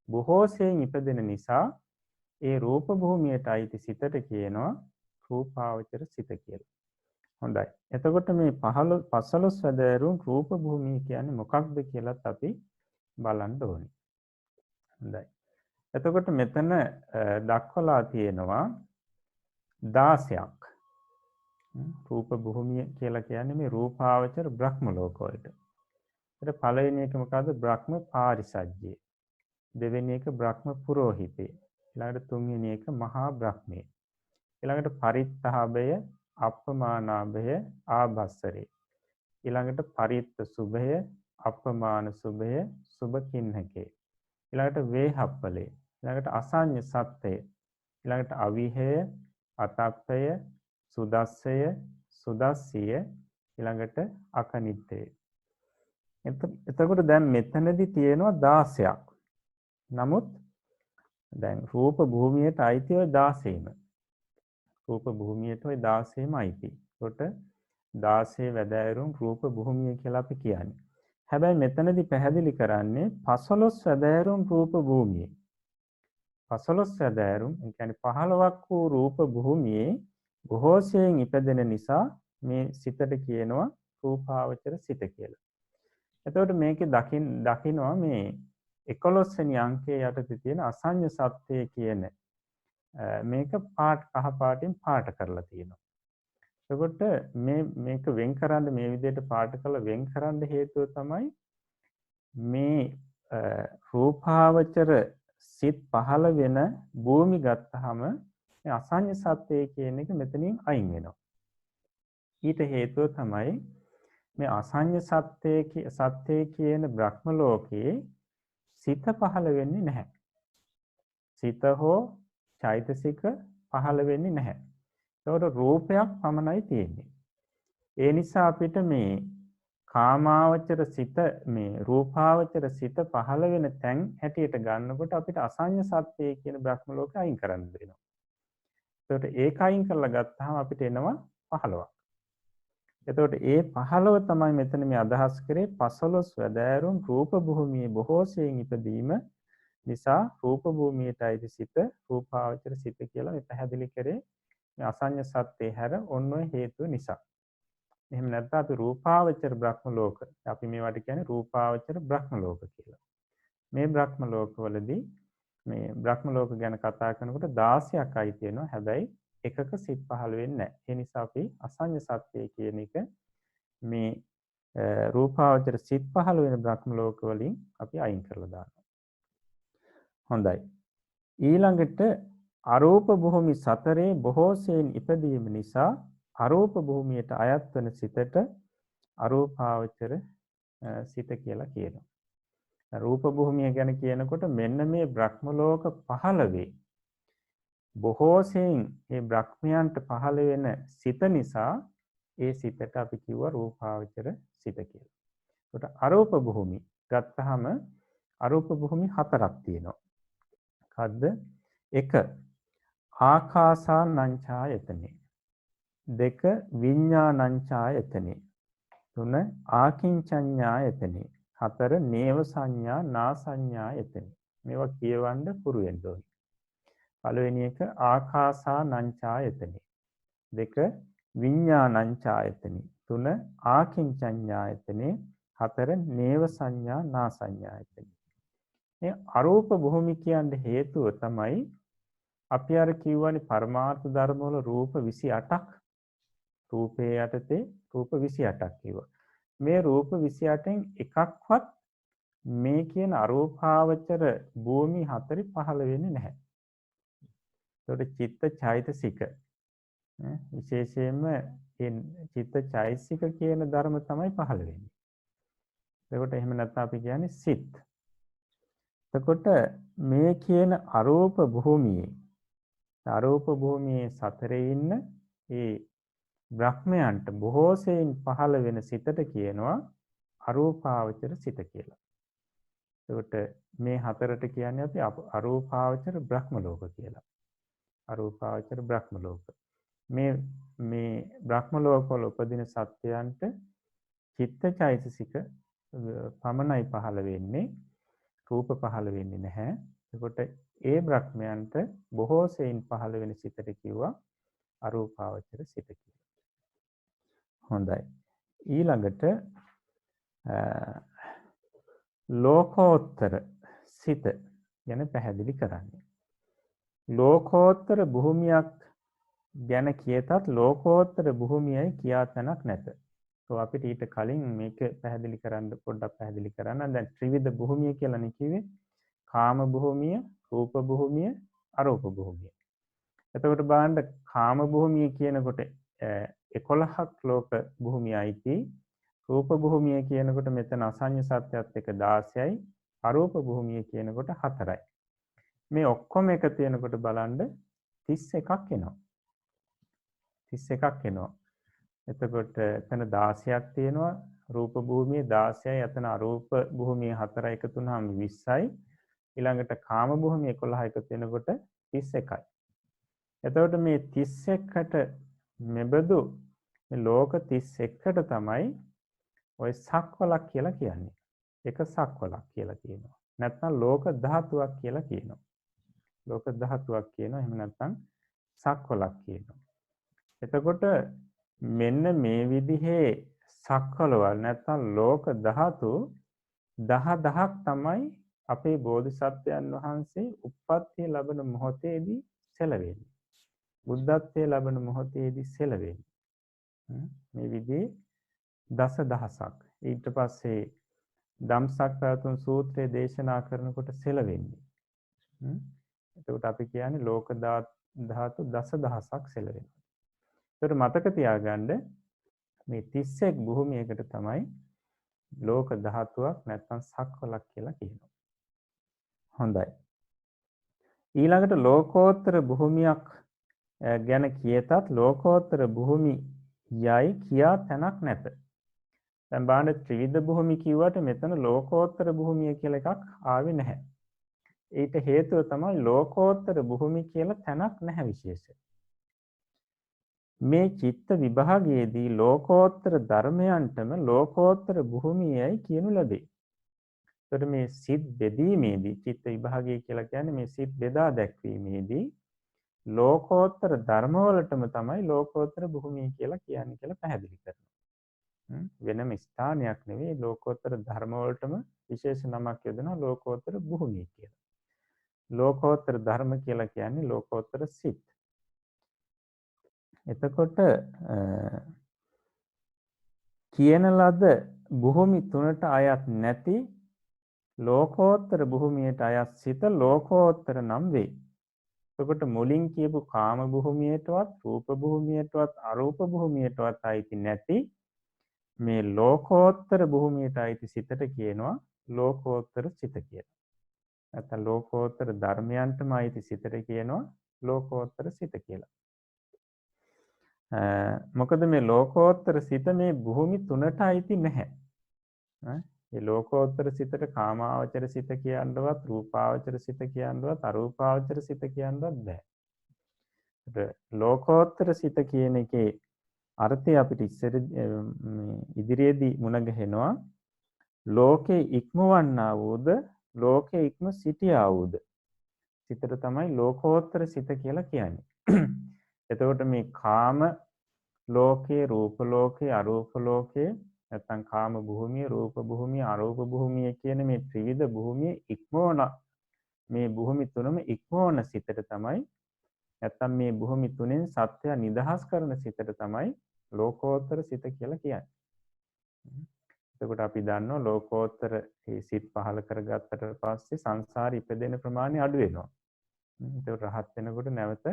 බොහෝ සෙයින් ඉපදෙන නිසා ඒ රූප භූමියට අයිති සිතට කියනවා රූපාවචර සිත කියලා. හොඳයි. එතකොට මේ 15 වැදෑරුම් රූප භූමිය කියන්නේ මොකක්ද කියලාත් අපි බලන්න ඕනේ. හොඳයි. එතකොට මෙතන දක්වලා තියෙනවා 16ක්. රූප භූමිය කියලා කියන්නේ මේ රූපාවචර බ්‍රහ්ම ලෝක වලට. ඊට පළවෙනි එක මොකද්ද? බ්‍රහ්ම පාරිසජ්ජය. දෙවෙනි එක බ්‍රහ්ම පුරෝහිතේ. ඊළඟට තුන්වෙනි එක මහා බ්‍රහ්මයේ. ඊළඟට පරිත්තාභය, අප්පමානාභය, ආභස්සරේ. ඊළඟට පරිත්ත සුභය, අප්පමාන සුභය, සුභකින්නකේ. ඊළඟට වේහප්පලේ. ඊළඟට අසඤ්ඤ සත්ත්වය. ඊළඟට අවිහෙය, අතප්පය, සුදස්සය, සුදස්සිය. ඊළඟට අකනිත්තේ. එතකොට දැන් මෙතනදී තියෙනවා 16ක්. නමුත් දැන් රූප භූමියට අයිති ඔය 16ම. රූප භූමියට ඔය 16ම අයිති. ඒකට 16 වැදෑරුම් රූප භූමිය කියලා අපි කියන්නේ. හැබැයි මෙතනදී පැහැදිලි කරන්නේ 15 වැදෑරුම් රූප භූමියේ. 15 වැදෑරුම් කියන්නේ 15ක් වූ රූප භූමියේ බොහෝ සෙයින් ඉපදෙන නිසා මේ සිතට කියනවා රූපාවචර සිත කියලා. එතකොට මේකේ දකින්නවා මේ 11 වෙනි අංකයේ යටතේ තියෙන අසඤ්ඤ සත්‍යය කියන මේක කහ පාටින් පාට කරලා තියෙනවා. එතකොට මේක වෙන් කරන්න මේ විදිහට පාට කරලා වෙන් කරන්න හේතුව තමයි මේ රූපාවචර සිත් පහළ වෙන භූමි ගත්තාම මේ අසඤ්ඤ සත්‍යය කියන එක මෙතනින් අයින් වෙනවා. ඊට හේතුව තමයි මේ අසඤ්ඤ සත්‍යය කියන බ්‍රහ්ම ලෝකයේ සිත පහළ වෙන්නේ නැහැ. සිත හෝ චෛතසික පහළ වෙන්නේ නැහැ. ඒකට රූපයක් පමණයි තියෙන්නේ. ඒ නිසා අපිට මේ කාමාවචර සිත මේ රූපාවචර සිත පහළ වෙන තැන් හැටියට ගන්නකොට අපිට අසඤ්ඤ සත්‍යය කියන බ්‍රහ්ම ලෝකය අයින් කරන්න වෙනවා. ඒකට ඒක අයින් කරලා ගත්තාම අපිට එනවා 15ක්. එතකොට ඒ 15 තමයි මෙතන මේ අදහස් කරේ 15 වැදෑරුම් රූප භූමියේ බොහෝ සෙයින් ඉපදීම නිසා රූප භූමියට අයිති සිත රූපාවචර සිත කියලා මේ පැහැදිලි කරේ මේ අසඤ්ඤ සත්‍යය හැර ඔන්න ඔය හේතුව නිසා. එහෙම නැත්නම් අපි රූපාවචර බ්‍රහ්ම ලෝක අපි මේවට කියන්නේ රූපාවචර බ්‍රහ්ම ලෝක කියලා. මේ බ්‍රහ්ම ලෝකවලදී මේ බ්‍රහ්ම ලෝක ගැන කතා කරනකොට 16ක් අයිති වෙනවා. හැබැයි එකක සිත් පහළ වෙන්නේ නැහැ. ඒ නිසා අපි අසඤ්ඤ සත්‍යය කියන එක මේ රූපාවචර සිත් පහළ වෙන බ්‍රහ්ම ලෝක වලින් අපි අයින් කරලා දානවා. හොඳයි. ඊළඟට අරූප භූමි සතරේ බොහෝසෙයින් ඉපදීම නිසා අරූප භූමියට අයත් වන සිතට අරූපාවචර සිත කියලා කියනවා. රූප භූමිය ගැන කියනකොට මෙන්න මේ බ්‍රහ්ම ලෝක 15 බොහෝසෙයින් මේ බ්‍රහ්මයන්ට පහළ වෙන සිත නිසා ඒ සිතට අපි කිව්වා රූපාවචර සිත කියලා. ඒකට අරූප භූමි ගත්තාම අරූප භූමි හතරක් තියෙනවා. මොකද්ද? 1 ආකාසානංචායතනෙ. 2 විඤ්ඤාණංචායතනෙ. 3 ආකින්චඤ්ඤායතනෙ. 4 නේව සංඥා නා සංඥායතනෙ. මේවා කියවන්න පුරු වෙන්න ඕනේ. පළවෙනි එක ආකාසානංචායතනෙ. 2 විඤ්ඤාණංචායතනෙ. 3 ආකින්චඤ්ඤායතනෙ. 4 නේව සංඥා නා සංඥායතනෙ. මේ අරූප භූමි කියන්නේ හේතුව තමයි අපි අර කියවනේ පරමාර්ථ ධර්ම වල රූප 28ක් රූපේ යටතේ රූප 28ක් කිව්වා. මේ රූප 28න් එකක්වත් මේ කියන අරූපාවචර භූමි හතරේ පහළ වෙන්නේ නැහැ. ඒකට චිත්ත චෛතසික විශේෂයෙන්ම චිත්ත චෛතසික කියන ධර්ම තමයි පහළ වෙන්නේ. ඒකට එහෙම නැත්නම් අපි කියන්නේ සිත්. එතකොට මේ කියන අරූප භූමියේ සතරේ ඉන්න ඒ බ්‍රහ්මයන්ට බොහෝසෙයින් පහළ වෙන සිතට කියනවා අරූපාවචර සිත කියලා. එතකොට මේ හතරට කියන්නේ අපි අරූපාවචර බ්‍රහ්ම ලෝක කියලා. අරූපාවචර බ්‍රහ්ම ලෝක. මේ බ්‍රහ්ම ලෝකවල උපදින සත්වයන්ට චිත්තචෛතසික පමණයි පහළ වෙන්නේ. රූප පහළ වෙන්නේ නැහැ. එතකොට ඒ බ්‍රහ්මයන්ට බොහෝසෙයින් පහළ වෙන සිතට කිව්වා අරූපාවචර සිත කියලා. හොඳයි. ඊළඟට ලෝකෝත්තර සිත ගැන පැහැදිලි කරන්නේ. ලෝකෝත්තර භූමියක් ගැන කියතත් ලෝකෝත්තර භූමියයි කියා තැනක් නැත. අපිට ඊට කලින් මේක පැහැදිලි කරන්න පොඩ්ඩක් පැහැදිලි කරන්න. දැන් ත්‍රිවිධ භූමිය කියලානේ කිව්වේ. කාම භූමිය, රූප භූමිය, අරූප භූමිය. එතකොට බලන්න කාම භූමිය කියනකොට 11ක් ලෝක භූමියයිති. රූප භූමිය කියනකොට මෙතන අසඤ්ඤ සත්‍යයත් එක්ක 16යි. අරූප භූමිය කියනකොට 4යි. මේ ඔක්කොම එක තියෙනකොට බලන්න 31ක් එනවා. 31ක් එනවා. එතකොට එතන 16ක් තියෙනවා රූප භූමියේ 16යි එතන අරූප භූමියේ 4යි එකතු වුනහම 20යි ඊළඟට කාම භූමියේ 11 එකතු වෙනකොට 31යි. එතකොට මේ 31ට මෙබඳු මේ ලෝක 31ට තමයි ඔය සක්වලක් කියලා කියන්නේ. එක සක්වලක් කියලා කියනවා. නැත්නම් ලෝක ධාතුවක් කියලා කියනවා. ලෝක ධාතුවක් කියනවා. එහෙම නැත්නම් සක්වලක් කියනවා. එතකොට මෙන්න මේ විදිහේ සක්වලවල් නැත්නම් ලෝක ධාතු 10000ක් තමයි අපේ බෝධිසත්වයන් වහන්සේ උප්පත්තිය ලැබෙන මොහොතේදී සැලවෙන්නේ. බුද්ධත්වයේ ලැබෙන මොහොතේදී සැලවෙන්නේ. මේ විදිහේ දසදහසක්. ඊට පස්සේ ධම්සක් පැවතුම් සූත්‍රයේ දේශනා කරනකොට සැලවෙන්නේ. එතකොට අපි කියන්නේ ලෝක ධාතු දසදහසක් සැලවෙනවා. ඒකට මතක තියාගන්න මේ 31 භූමියකට තමයි ලෝක ධාතුවක් නැත්නම් සක්වලක් කියලා කියනවා. හොඳයි. ඊළඟට ලෝකෝත්තර භූමියක් ගැන කියතත් ලෝකෝත්තර භූමි යයි කියා තැනක් නැත. දැන් බලන්න ත්‍රිවිධ භූමි කිව්වට මෙතන ලෝකෝත්තර භූමිය කියලා එකක් ආවේ නැහැ. ඊට හේතුව තමයි ලෝකෝත්තර භූමි කියලා තැනක් නැහැ විශේෂයෙන්. මේ චිත්ත විභාගයේදී ලෝකෝත්තර ධර්මයන්ටම ලෝකෝත්තර භූමියයි කියනු ලැබේ. එතකොට මේ සිත් බෙදීමේදී චිත්ත විභාගය කියලා කියන්නේ මේ සිත් බෙදා දැක්වීමේදී ලෝකෝත්තර ධර්මවලටම තමයි ලෝකෝත්තර භූමිය කියලා කියන්නේ කියලා පැහැදිලි කරනවා. වෙනම ස්ථානයක් නෙවෙයි ලෝකෝත්තර ධර්මවලටම විශේෂ නමක් යොදනවා ලෝකෝත්තර භූමිය කියලා. ලෝකෝත්තර ධර්ම කියලා කියන්නේ ලෝකෝත්තර සිත්. එතකොට කියන ලද භූමි තුනට අයත් නැති ලෝකෝත්තර භූමියට අයත් සිත ලෝකෝත්තර නම් වේ. එතකොට මුලින් කියපු කාම භූමියටවත් රූප භූමියටවත් අරූප භූමියටවත් අයිති නැති මේ ලෝකෝත්තර භූමියට අයිති සිතට කියනවා ලෝකෝත්තර සිත කියලා. නැත්නම් ලෝකෝත්තර ධර්මයන්ටම අයිති සිතට කියනවා ලෝකෝත්තර සිත කියලා. මොකද මේ ලෝකෝත්තර සිත මේ භූමි තුනට අයිති නැහැ. මේ ලෝකෝත්තර සිතට කාමාවචර සිත කියන්නවත් රූපාවචර සිත කියන්නවත් අරූපාවචර සිත කියන්නවත් බෑ. ලෝකෝත්තර සිත කියන එකේ අර්ථය අපිට ඉදිරියේදී මුණ ගැහෙනවා. ලෝකේ ඉක්මවන්නා වූද ලෝකේ ඉක්ම සිටියා වූද සිතට තමයි ලෝකෝත්තර සිත කියලා කියන්නේ. එතකොට මේ කාම ලෝකේ රූප ලෝකේ අරූප ලෝකේ නැත්නම් කාම භූමිය රූප භූමිය අරූප භූමිය කියන මේ ත්‍රිවිධ භූමිය ඉක්මවන මේ භූමි තුනම ඉක්මවන සිතට තමයි නැත්නම් මේ භූමි තුනෙන් සත්‍ය නිදහස් කරන සිතට තමයි ලෝකෝත්තර සිත කියලා කියන්නේ. එතකොට අපි දන්නවා ලෝකෝත්තර මේ සිත් පහල කරගත්තට පස්සේ සංසාරේ ඉපදෙන ප්‍රමාණය අඩු වෙනවා. ඒක රහත් වෙනකොට නැවත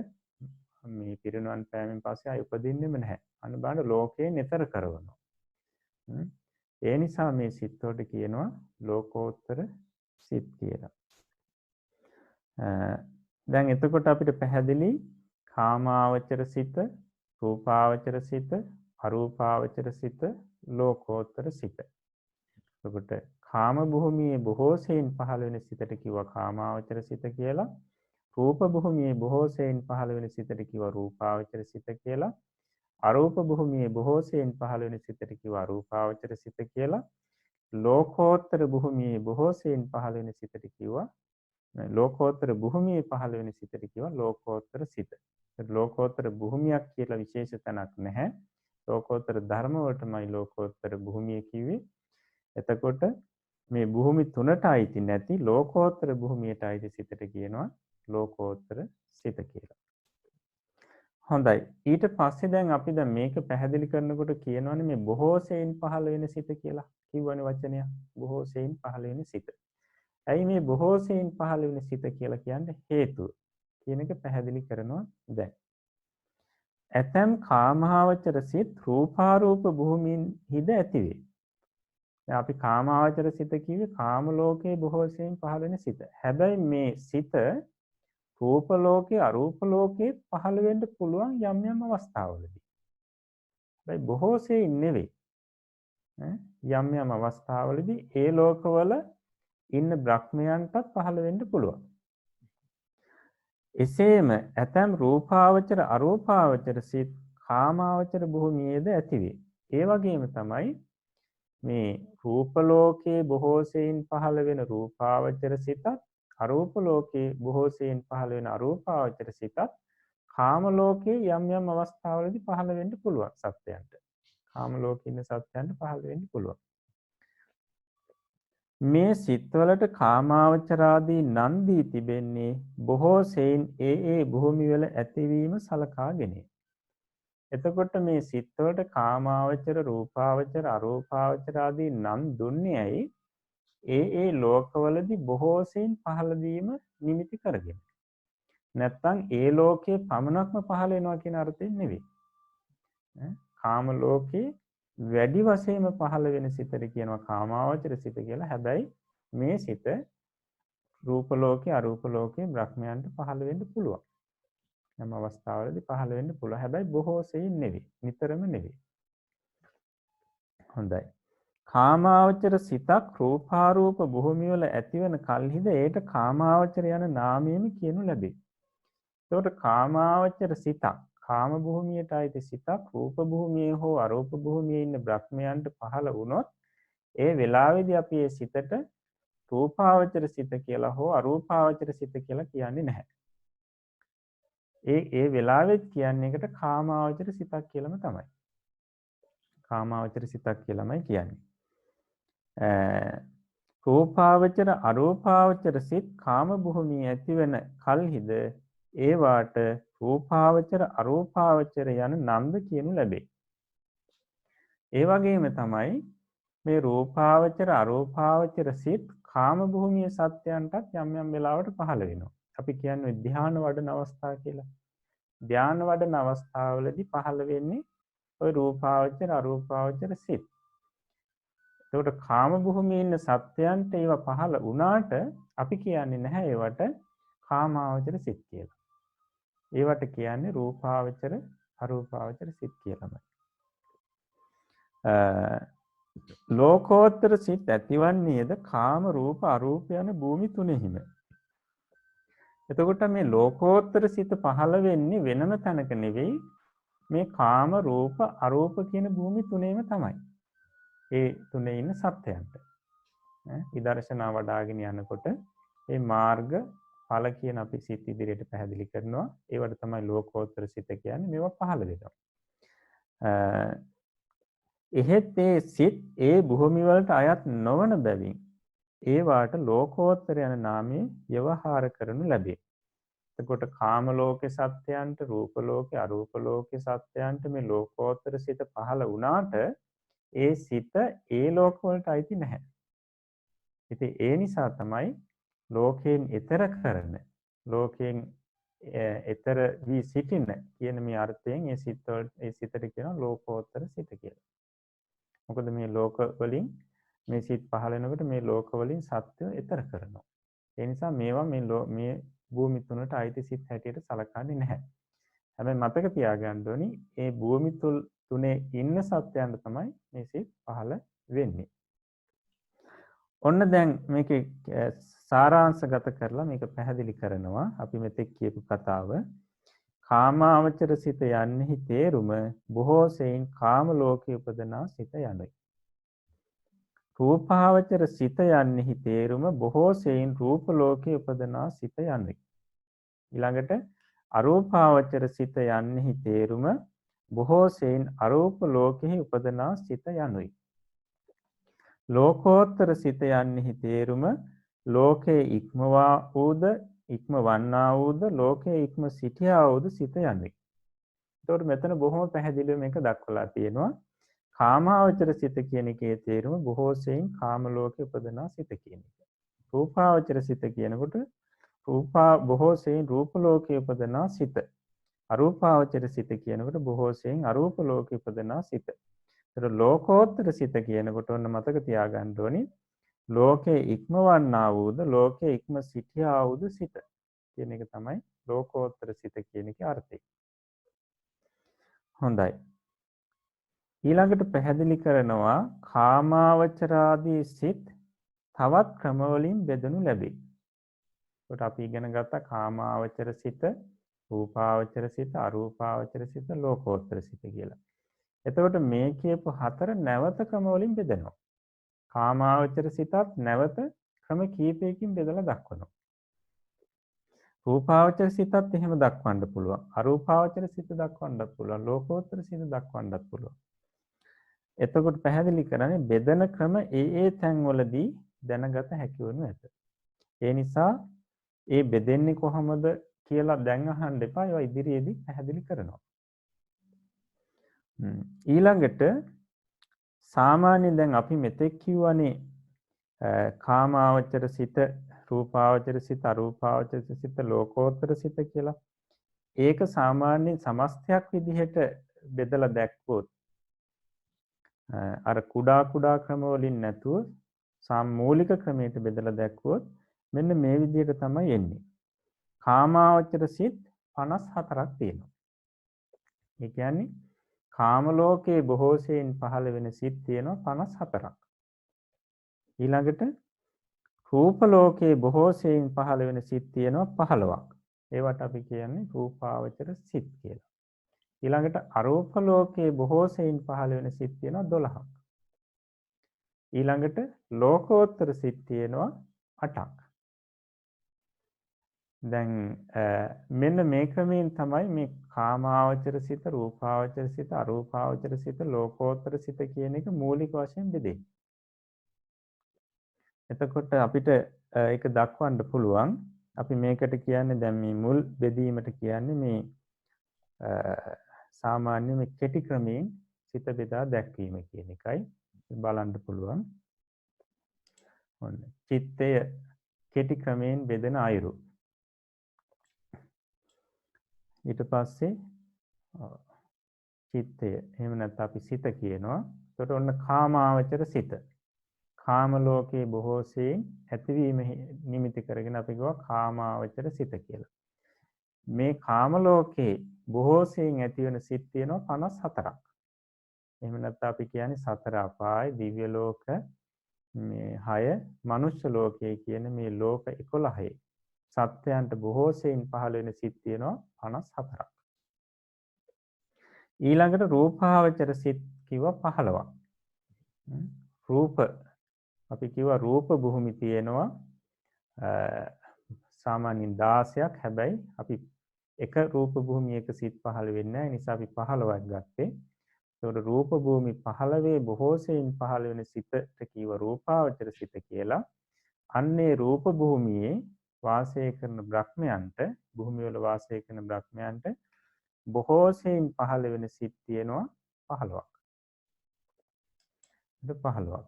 මේ පිරිනුවන් පෑමෙන් පස්සේ ආය උපදින්නෙම නැහැ. අන්න බලන්න ලෝකයෙන් එතර කරනවා. ඒ නිසා මේ සිත් වලට කියනවා ලෝකෝත්තර සිත් කියලා. දැන් එතකොට අපිට පැහැදිලි කාමාවචර සිත, රූපාවචර සිත, අරූපාවචර සිත, ලෝකෝත්තර සිත. එතකොට කාම භූමියේ බොහෝ සෙයින් පහළ වෙන සිතට කිව්වා කාමාවචර සිත කියලා. රූප භූමියේ බොහෝ සෙයින් පහළ වෙන සිතට කිව්වා රූපාවචර සිත කියලා. අරූප භූමියේ බොහෝ සෙයින් පහළ වෙන සිතට කිව්වා අරූපාවචර සිත කියලා. ලෝකෝත්තර භූමියේ බොහෝ සෙයින් පහළ වෙන සිතට කිව්වා ලෝකෝත්තර භූමියේ පහළ වෙන සිතට කිව්වා ලෝකෝත්තර සිත. ලෝකෝත්තර භූමියක් කියලා විශේෂ තැනක් නැහැ. ලෝකෝත්තර ධර්ම වලටමයි ලෝකෝත්තර භූමිය කිව්වේ. එතකොට මේ භූමි තුනට අයිති නැති ලෝකෝත්තර භූමියට අයිති සිතට කියනවා ලෝකෝත්තර සිත කියලා. හොඳයි. ඊට පස්සේ දැන් අපි දැන් මේක පැහැදිලි කරනකොට කියනවානේ මේ බොහෝ සෙයින් පහළ වෙන සිත කියලා. කිව්වනේ වචනය. බොහෝ සෙයින් පහළ වෙන සිත. ඇයි මේ බොහෝ සෙයින් පහළ වෙන සිත කියලා කියන්නේ හේතුව කියන එක පැහැදිලි කරනවා දැන්. ඇතම් කාමාවචර සිත් රූපාරූප භූමින් හිද ඇති වේ. දැන් අපි කාමාවචර සිත කිව්වේ කාම ලෝකයේ බොහෝ සෙයින් පහළ වෙන සිත. හැබැයි මේ සිත රූප ලෝකේ අරූප ලෝකේ පහළ වෙන්න පුළුවන් යම් යම් අවස්ථාවලදී. හැබැයි බොහෝ සෙයින් නෙවෙයි. යම් යම් අවස්ථාවලදී ඒ ලෝකවල ඉන්න බ්‍රහ්මයන්ටත් පහළ වෙන්න පුළුවන්. එසේම ඇතම් රූපාවචර අරූපාවචර සිත් කාමාවචර භූමියේද ඇතිවේ. ඒ වගේම තමයි මේ රූප ලෝකයේ බොහෝ සෙයින් පහළ වෙන රූපාවචර සිතත් අරූප ලෝකයේ බොහෝ සෙයින් පහළ වෙන අරූපාවචර සිතත් කාම ලෝකයේ යම් යම් අවස්ථාවලදී පහළ වෙන්න පුළුවන් සත්‍යයන්ට. කාම ලෝකේ ඉන්න සත්‍යයන්ට පහළ වෙන්න පුළුවන්. මේ සිත්වලට කාමාවචරාදී නන්දී තිබෙන්නේ බොහෝ සෙයින් ඒ භූමිවල ඇතිවීම සලකාගෙනයි. එතකොට මේ සිත්වලට කාමාවචර රූපාවචර අරූපාවචර ආදී නම් දුන්නේ ඇයි? ඒ ලෝකවලදී බොහෝ සෙයින් පහළ වීම නිමිති කරගෙන. නැත්තම් ඒ ලෝකයේ පමණක්ම පහළ වෙනවා කියන අර්ථයෙන් නෙවෙයි. කාම ලෝකේ වැඩි වශයෙන්ම පහළ වෙන සිතට කියනවා කාමාවචර සිත කියලා. හැබැයි මේ සිත රූප ලෝකේ අරූප ලෝකේ බ්‍රහ්මයන්ට පහළ වෙන්න පුළුවන්. යම් අවස්ථාවලදී පහළ වෙන්න පුළුවන්. හැබැයි බොහෝ සෙයින් නෙවෙයි. නිතරම නෙවෙයි. හොඳයි. කාමාවචර සිතක් රූපාරූප භූමිය වල ඇතිවන කල්හිද ඒට කාමාවචර යන නාමයෙන් කියනු ලැබේ. ඒකට කාමාවචර සිතක් කාම භූමියට අයිති සිතක් රූප භූමියේ හෝ අරූප භූමියේ ඉන්න බ්‍රහ්මයන්ට පහළ වුණොත් ඒ වෙලාවේදී අපි ඒ සිතට රූපාවචර සිත කියලා හෝ අරූපාවචර සිත කියලා කියන්නේ නැහැ. ඒ වෙලාවෙත් කියන්නේ එකට කාමාවචර සිතක් කියලාම තමයි. කාමාවචර සිතක් කියලාමයි කියන්නේ. රූපාවචර අරූපාවචර සිත් කාම භූමියේ ඇතිවෙන කල්හිද ඒවාට රූපාවචර අරූපාවචර යන නම්ද කියනු ලැබේ. ඒ වගේම තමයි මේ රූපාවචර අරූපාවචර සිත් කාම භූමියේ සත්‍යයන්ටත් යම් යම් වෙලාවට පහළ වෙනවා. අපි කියන්නේ ධ්‍යාන වඩන අවස්ථා කියලා. ධ්‍යාන වඩන අවස්ථාවලදී පහළ වෙන්නේ ওই රූපාවචර අරූපාවචර සිත්. එතකොට කාම භූමියේ ඉන්න සත්‍යයන්ට ඒවා පහළ වුණාට අපි කියන්නේ නැහැ ඒවට කාමාවචර සිත් කියලා. ඒවට කියන්නේ රූපාවචර අරූපාවචර සිත් කියලාමයි. ලෝකෝත්තර සිත් ඇතිවන්නේද කාම රූප අරූප යන භූමි තුනෙහිම. එතකොට මේ ලෝකෝත්තර සිත පහළ වෙන්නේ වෙනම තැනක නෙවෙයි මේ කාම රූප අරූප කියන භූමි තුනේම තමයි. ඒ තුනේ ඉන්න සත්‍යයන්ට. විදර්ශනා වඩාගෙන යනකොට මේ මාර්ග ඵල කියන අපි සිත් ඉදිරියට පැහැදිලි කරනවා. ඒවට තමයි ලෝකෝත්තර සිත කියන්නේ. මේවා පහළ වෙනවා. එහෙත් ඒ සිත් ඒ භූමි වලට අයත් නොවන බැවින් ඒවාට ලෝකෝත්තර යන නාමයෙන් ව්‍යවහාර කරනු ලැබේ. එතකොට කාම ලෝකේ සත්‍යයන්ට රූප ලෝකේ අරූප ලෝකේ සත්‍යයන්ට මේ ලෝකෝත්තර සිත පහළ වුණාට ඒ සිත ඒ ලෝක වලට අයිති නැහැ. ඉතින් ඒ නිසා තමයි ලෝකයෙන් ඈතර කරන ලෝකයෙන් ඈතර වී සිටින කියන මේ අර්ථයෙන් ඒ සිතට කියනවා ලෝකෝත්තර සිත කියලා. මොකද මේ ලෝක වලින් මේ සිත් පහළ වෙනකොට මේ ලෝක වලින් සත්‍ය ඈතර කරනවා. ඒ නිසා මේවා මේ භූමි තුනට අයිති සිත් හැටියට සලකන්නේ නැහැ. හැබැයි මතක තියාගන්න ඕනි මේ භූමි තුනේ ඉන්න සත්‍යයන්ට තමයි මේ සිත් පහළ වෙන්නේ. ඔන්න දැන් මේකේ සාරාංශගත කරලා මේක පැහැදිලි කරනවා. අපි මෙතෙක් කියපු කතාව කාමාවචර සිත යන්නේහි තේරුම බොහෝ සෙයින් කාම ලෝකයේ උපදනා සිත යනුයි. රූපාවචර සිත යන්නේහි තේරුම බොහෝ සෙයින් රූප ලෝකයේ උපදනා සිත යනුයි. ඊළඟට අරූපාවචර සිත යන්නේහි තේරුම බොහෝ සෙයින් අරූප ලෝකෙහි උපදනා සිත යනුයි. ලෝකෝත්තර සිත යන්නේහි තේරුම ලෝකේ ඉක්මවා වූද ඉක්මවන්නා වූද ලෝකේ ඉක්ම සිටියා වූද සිත යනුයි. ඒතකොට මෙතන බොහොම පැහැදිලිව මේක දක්වලා තියෙනවා. කාමාවචර සිත කියන එකේ තේරුම බොහෝ සෙයින් කාම ලෝකේ උපදනා සිත කියන එක. රූපාවචර සිත කියනකොට බොහෝ සෙයින් රූප ලෝකේ උපදනා සිත. අරූපාවචර සිත කියනකොට බොහෝ සෙයින් අරූප ලෝකේ උපදනා සිත. ඒතර ලෝකෝත්තර සිත කියනකොට ඔන්න මතක තියාගන්න ඕනි ලෝකේ ඉක්මවන්නා වූද ලෝකේ ඉක්ම සිටියා වූද සිත කියන එක තමයි ලෝකෝත්තර සිත කියන එකේ අර්ථය. හොඳයි. ඊළඟට පැහැදිලි කරනවා කාමාවචරාදී සිත් තවත් ක්‍රම වලින් බෙදනු ලැබේ. ඒකට අපි ඉගෙන ගත්තා කාමාවචර සිත, රූපාවචර සිත, අරූපාවචර සිත, ලෝකෝත්තර සිත කියලා. එතකොට මේ කියපු හතර නැවත ක්‍රම වලින් බෙදෙනවා. කාමාවචර සිතත් නැවත ක්‍රම කීපයකින් බෙදලා දක්වනවා. රූපාවචර සිතත් එහෙම දක්වන්න පුළුවන්. අරූපාවචර සිත දක්වන්නත් පුළුවන්. ලෝකෝත්තර සිත දක්වන්නත් පුළුවන්. එතකොට පැහැදිලි කරන්නේ බෙදන ක්‍රම ඒ තැන්වලදී දැනගත හැකි වනු ඇත. ඒ නිසා ඒ බෙදෙන්නේ කොහොමද කියලා දැන් අහන්න එපා. ඒවා ඉදිරියේදී පැහැදිලි කරනවා. ඊළඟට සාමාන්‍ය දැන් අපි මෙතෙක් කියවනේ කාමාවචර සිත, රූපාවචර සිත, අරූපාවචර සිත, ලෝකෝත්තර සිත කියලා. ඒක සාමාන්‍ය සමස්තයක් විදිහට බෙදලා දැක්වුවොත් අර කුඩා ක්‍රම වලින් නැතුව සම්මූලික ක්‍රමයට බෙදලා දැක්වුවොත් මෙන්න මේ විදිහට තමයි එන්නේ. කාමාවචර සිත් 54ක් තියෙනවා. ඒ කියන්නේ කාම ලෝකයේ බොහෝ සෙයින් පහළ වෙන සිත් තියෙනවා 54ක්. ඊළඟට රූප ලෝකයේ බොහෝ සෙයින් පහළ වෙන සිත් තියෙනවා 15ක්. ඒවට අපි කියන්නේ රූපාවචර සිත් කියලා. ඊළඟට අරූප ලෝකයේ බොහෝ සෙයින් පහළ වෙන සිත් තියෙනවා 12ක්. ඊළඟට ලෝකෝත්තර සිත් තියෙනවා 8ක්. දැන් මෙන්න මේ ක්‍රමයෙන් තමයි මේ කාමාවචර සිත, රූපාවචර සිත, අරූපාවචර සිත, ලෝකෝත්තර සිත කියන එක මූලික වශයෙන් බෙදෙන්නේ. එතකොට අපිට ඒක දක්වන්න පුළුවන්. අපි මේකට කියන්නේ දැන් මේ මුල් බෙදීමට කියන්නේ මේ සාමාන්‍ය මේ කෙටි ක්‍රමයෙන් සිත බෙදා දැක්වීම කියන එකයි. බලන්න පුළුවන්. ඔන්න චිත්තය කෙටි ක්‍රමයෙන් බෙදෙන අයුරු. ඊට පස්සේ චිත්තය එහෙම නැත්නම් අපි සිත කියනවා. එතකොට ඔන්න කාමාවචර සිත. කාම ලෝකයේ බොහෝ සෙයින් ඇතිවීම නිමිති කරගෙන අපි කියවා කාමාවචර සිත කියලා. මේ කාම ලෝකයේ බොහෝ සෙයින් ඇති වෙන සිත් තියෙනවා 54ක්. එහෙම නැත්නම් අපි කියන්නේ සතර අපාය, දිව්‍ය ලෝක, මේ 6 මනුෂ්‍ය ලෝකයේ කියන මේ ලෝක 11 සත්‍යයන්ට බොහෝ සෙයින් පහළ වෙන සිත් තියෙනවා 54ක්. ඊළඟට රූපාවචර සිත් කිව්වා 15ක්. රූප අපි කිව්වා රූප භූමි තියෙනවා සාමාන්‍යයෙන් 16ක්. හැබැයි අපි එක රූප භූමියක සිත් පහළ වෙන්නේ නැහැ. නිසා අපි 15ක් ගත්තේ. ඒතකොට රූප භූමි 15 බොහෝ සෙයින් පහළ වෙන සිතට කිව්ව රූපාවචර සිත කියලා. අන්නේ රූප භූමියේ වාසය කරන බ්‍රහ්මයන්ට, භූමිය වල වාසය කරන බ්‍රහ්මයන්ට බොහෝ සෙයින් පහළ වෙන සිත් තියෙනවා 15ක්. 15ක්.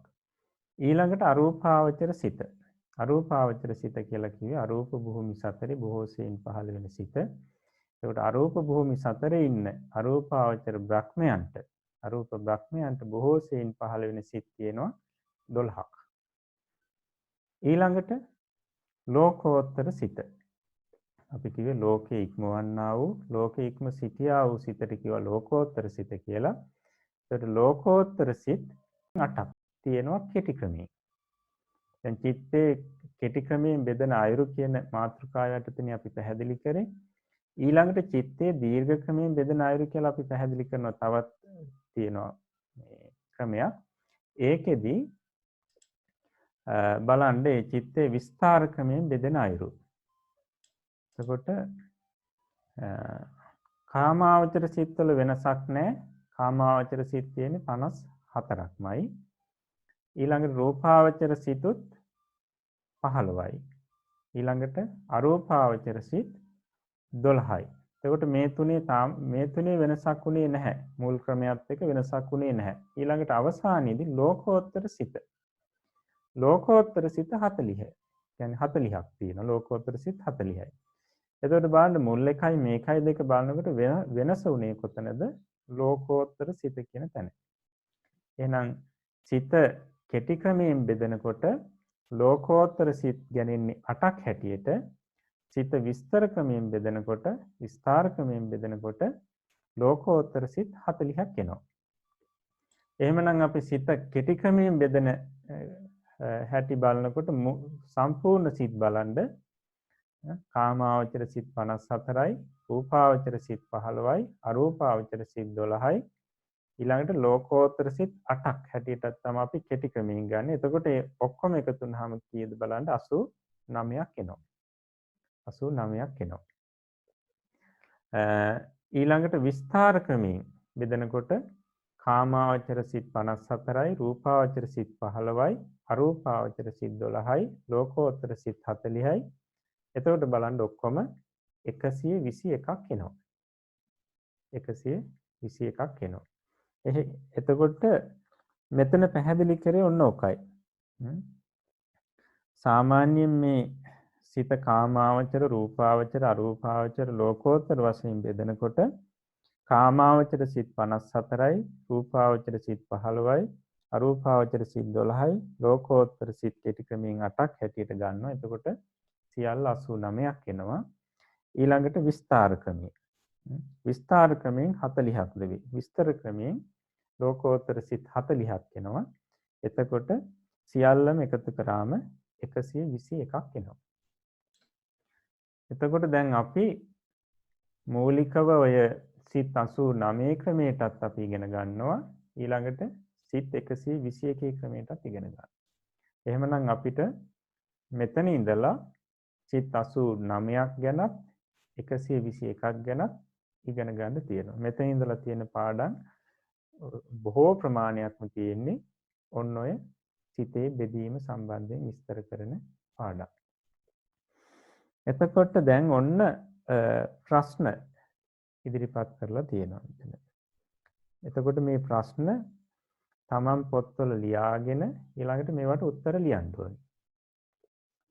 ඊළඟට අරූපාවචර සිත. අරූපාවචර සිත කියලා කිව්වේ අරූප භූමි 4 බොහෝ සෙයින් පහළ වෙන සිත. ඒකට අරූප භූමි 4 ඉන්න අරූපාවචර බ්‍රහ්මයන්ට, අරූප බ්‍රහ්මයන්ට බොහෝ සෙයින් පහළ වෙන සිත් තියෙනවා 12ක්. ඊළඟට ලෝකෝත්තර සිත. අපි කිව්වේ ලෝකේ ඉක්මවන්නා වූ, ලෝකේ ඉක්ම සිටියා වූ සිතට කියවා ලෝකෝත්තර සිත කියලා. ඒකට ලෝකෝත්තර සිත් 8ක් තියෙනවා කෙටි ක්‍රමයෙන්. දැන් චිත්තේ කෙටි ක්‍රමයෙන් බෙදෙන අයුරු කියන මාතෘකාව යටතේ අපි පැහැදිලි කරේ. ඊළඟට චිත්තේ දීර්ඝ ක්‍රමයෙන් බෙදෙන අයුරු කියලා අපි පැහැදිලි කරනවා. තවත් තියෙනවා මේ ක්‍රමයක්. ඒකෙදි බලන්න මේ චිත්තේ විස්තර ක්‍රමයෙන් බෙදෙන අයුරු. එතකොට කාමාවචර සිත්වල වෙනසක් නැහැ. කාමාවචර සිත් තියෙන්නේ 54ක්මයි. ඊළඟට රූපාවචර සිතුත් 15යි. ඊළඟට අරූපාවචර සිත් 12යි. එතකොට මේ තුනේ වෙනසක් උනේ නැහැ. මූල ක්‍රමයට එක වෙනසක් උනේ නැහැ. ඊළඟට අවසානයේදී ලෝකෝත්තර සිත. ලෝකෝත්තර සිත 40යි. කියන්නේ 40ක් තියෙනවා. ලෝකෝත්තර සිත් 40යි. එතකොට බලන්න මුල් එකයි මේකයි දෙක බලනකොට වෙනස උනේ කොතනද? ලෝකෝත්තර සිත කියන තැන. එහෙනම් සිත කෙටි ක්‍රමයෙන් බෙදනකොට ලෝකෝත්තර සිත් ගැනෙන්නේ 8ක් හැටියට, සිත විස්තර ක්‍රමයෙන් බෙදනකොට, විස්තර ක්‍රමයෙන් බෙදනකොට ලෝකෝත්තර සිත් 40ක් එනවා. එහෙමනම් අපි සිත කෙටි ක්‍රමයෙන් බෙදන හැටි බලනකොට සම්පූර්ණ සිත් බලන්න කාමාවචර සිත් 54යි, රූපාවචර සිත් 15යි, අරූපාවචර සිත් 12යි, ඊළඟට ලෝකෝත්තර සිත් 8ක් හැටියට තමයි අපි කෙටි ක්‍රමයෙන් ගන්න. එතකොට ඒ ඔක්කොම එකතු වුනහම කීයද බලන්න 89ක් එනවා. 89ක් එනවා. ඊළඟට විස්තර ක්‍රමයෙන් බෙදනකොට කාමාවචර සිත් 54යි, රූපාවචර සිත් 15යි, අරූපාවචර සිත් 12යි, ලෝකෝත්තර සිත් 40යි. එතකොට බලන්න ඔක්කොම 121ක් එනවා. 121ක් එනවා. එතකොට මෙතන පැහැදිලි කරේ ඔන්න ඔකයි. සාමාන්‍යයෙන් මේ සිත කාමාවචර, රූපාවචර, අරූපාවචර, ලෝකෝත්තර වශයෙන් බෙදනකොට කාමාවචර සිත් 54යි, රූපාවචර සිත් 15යි, අරූපාවචර සිත් 12යි, ලෝකෝත්තර සිත් කෙටි ක්‍රමයෙන් 8ක් හැටියට ගන්නවා. එතකොට සියල්ල 89ක් එනවා. ඊළඟට විස්තර ක්‍රමය. විස්තර ක්‍රමයෙන් 40ක් දෙවි. විස්තර ක්‍රමයෙන් ලෝකෝත්තර සිත් 40ක් එනවා. එතකොට සියල්ලම එකතු කරාම 121ක් එනවා. එතකොට දැන් අපි මූලිකව ඔය සිත් 89 ක්‍රමයටත් අපි ඉගෙන ගන්නවා. ඊළඟට සිත් 121 ක්‍රමයටත් ඉගෙන ගන්නවා. එහෙමනම් අපිට මෙතන ඉඳලා සිත් 89ක් ගැනත් 121ක් ගැනත් ඉගෙන ගන්න තියෙනවා. මෙතන ඉඳලා තියෙන පාඩම් බොහෝ ප්‍රමාණයක්ම තියෙන්නේ ඔන්න ඔය සිතේ බෙදීම සම්බන්ධයෙන් විස්තර කරන පාඩම්. එතකොට දැන් ඔන්න ප්‍රශ්න ඉදිරිපත් කරලා තියෙනවා මෙතන. එතකොට මේ ප්‍රශ්න තමන් පොත්වල ලියාගෙන ඊළඟට මේවට උත්තර ලියන්න ඕනේ.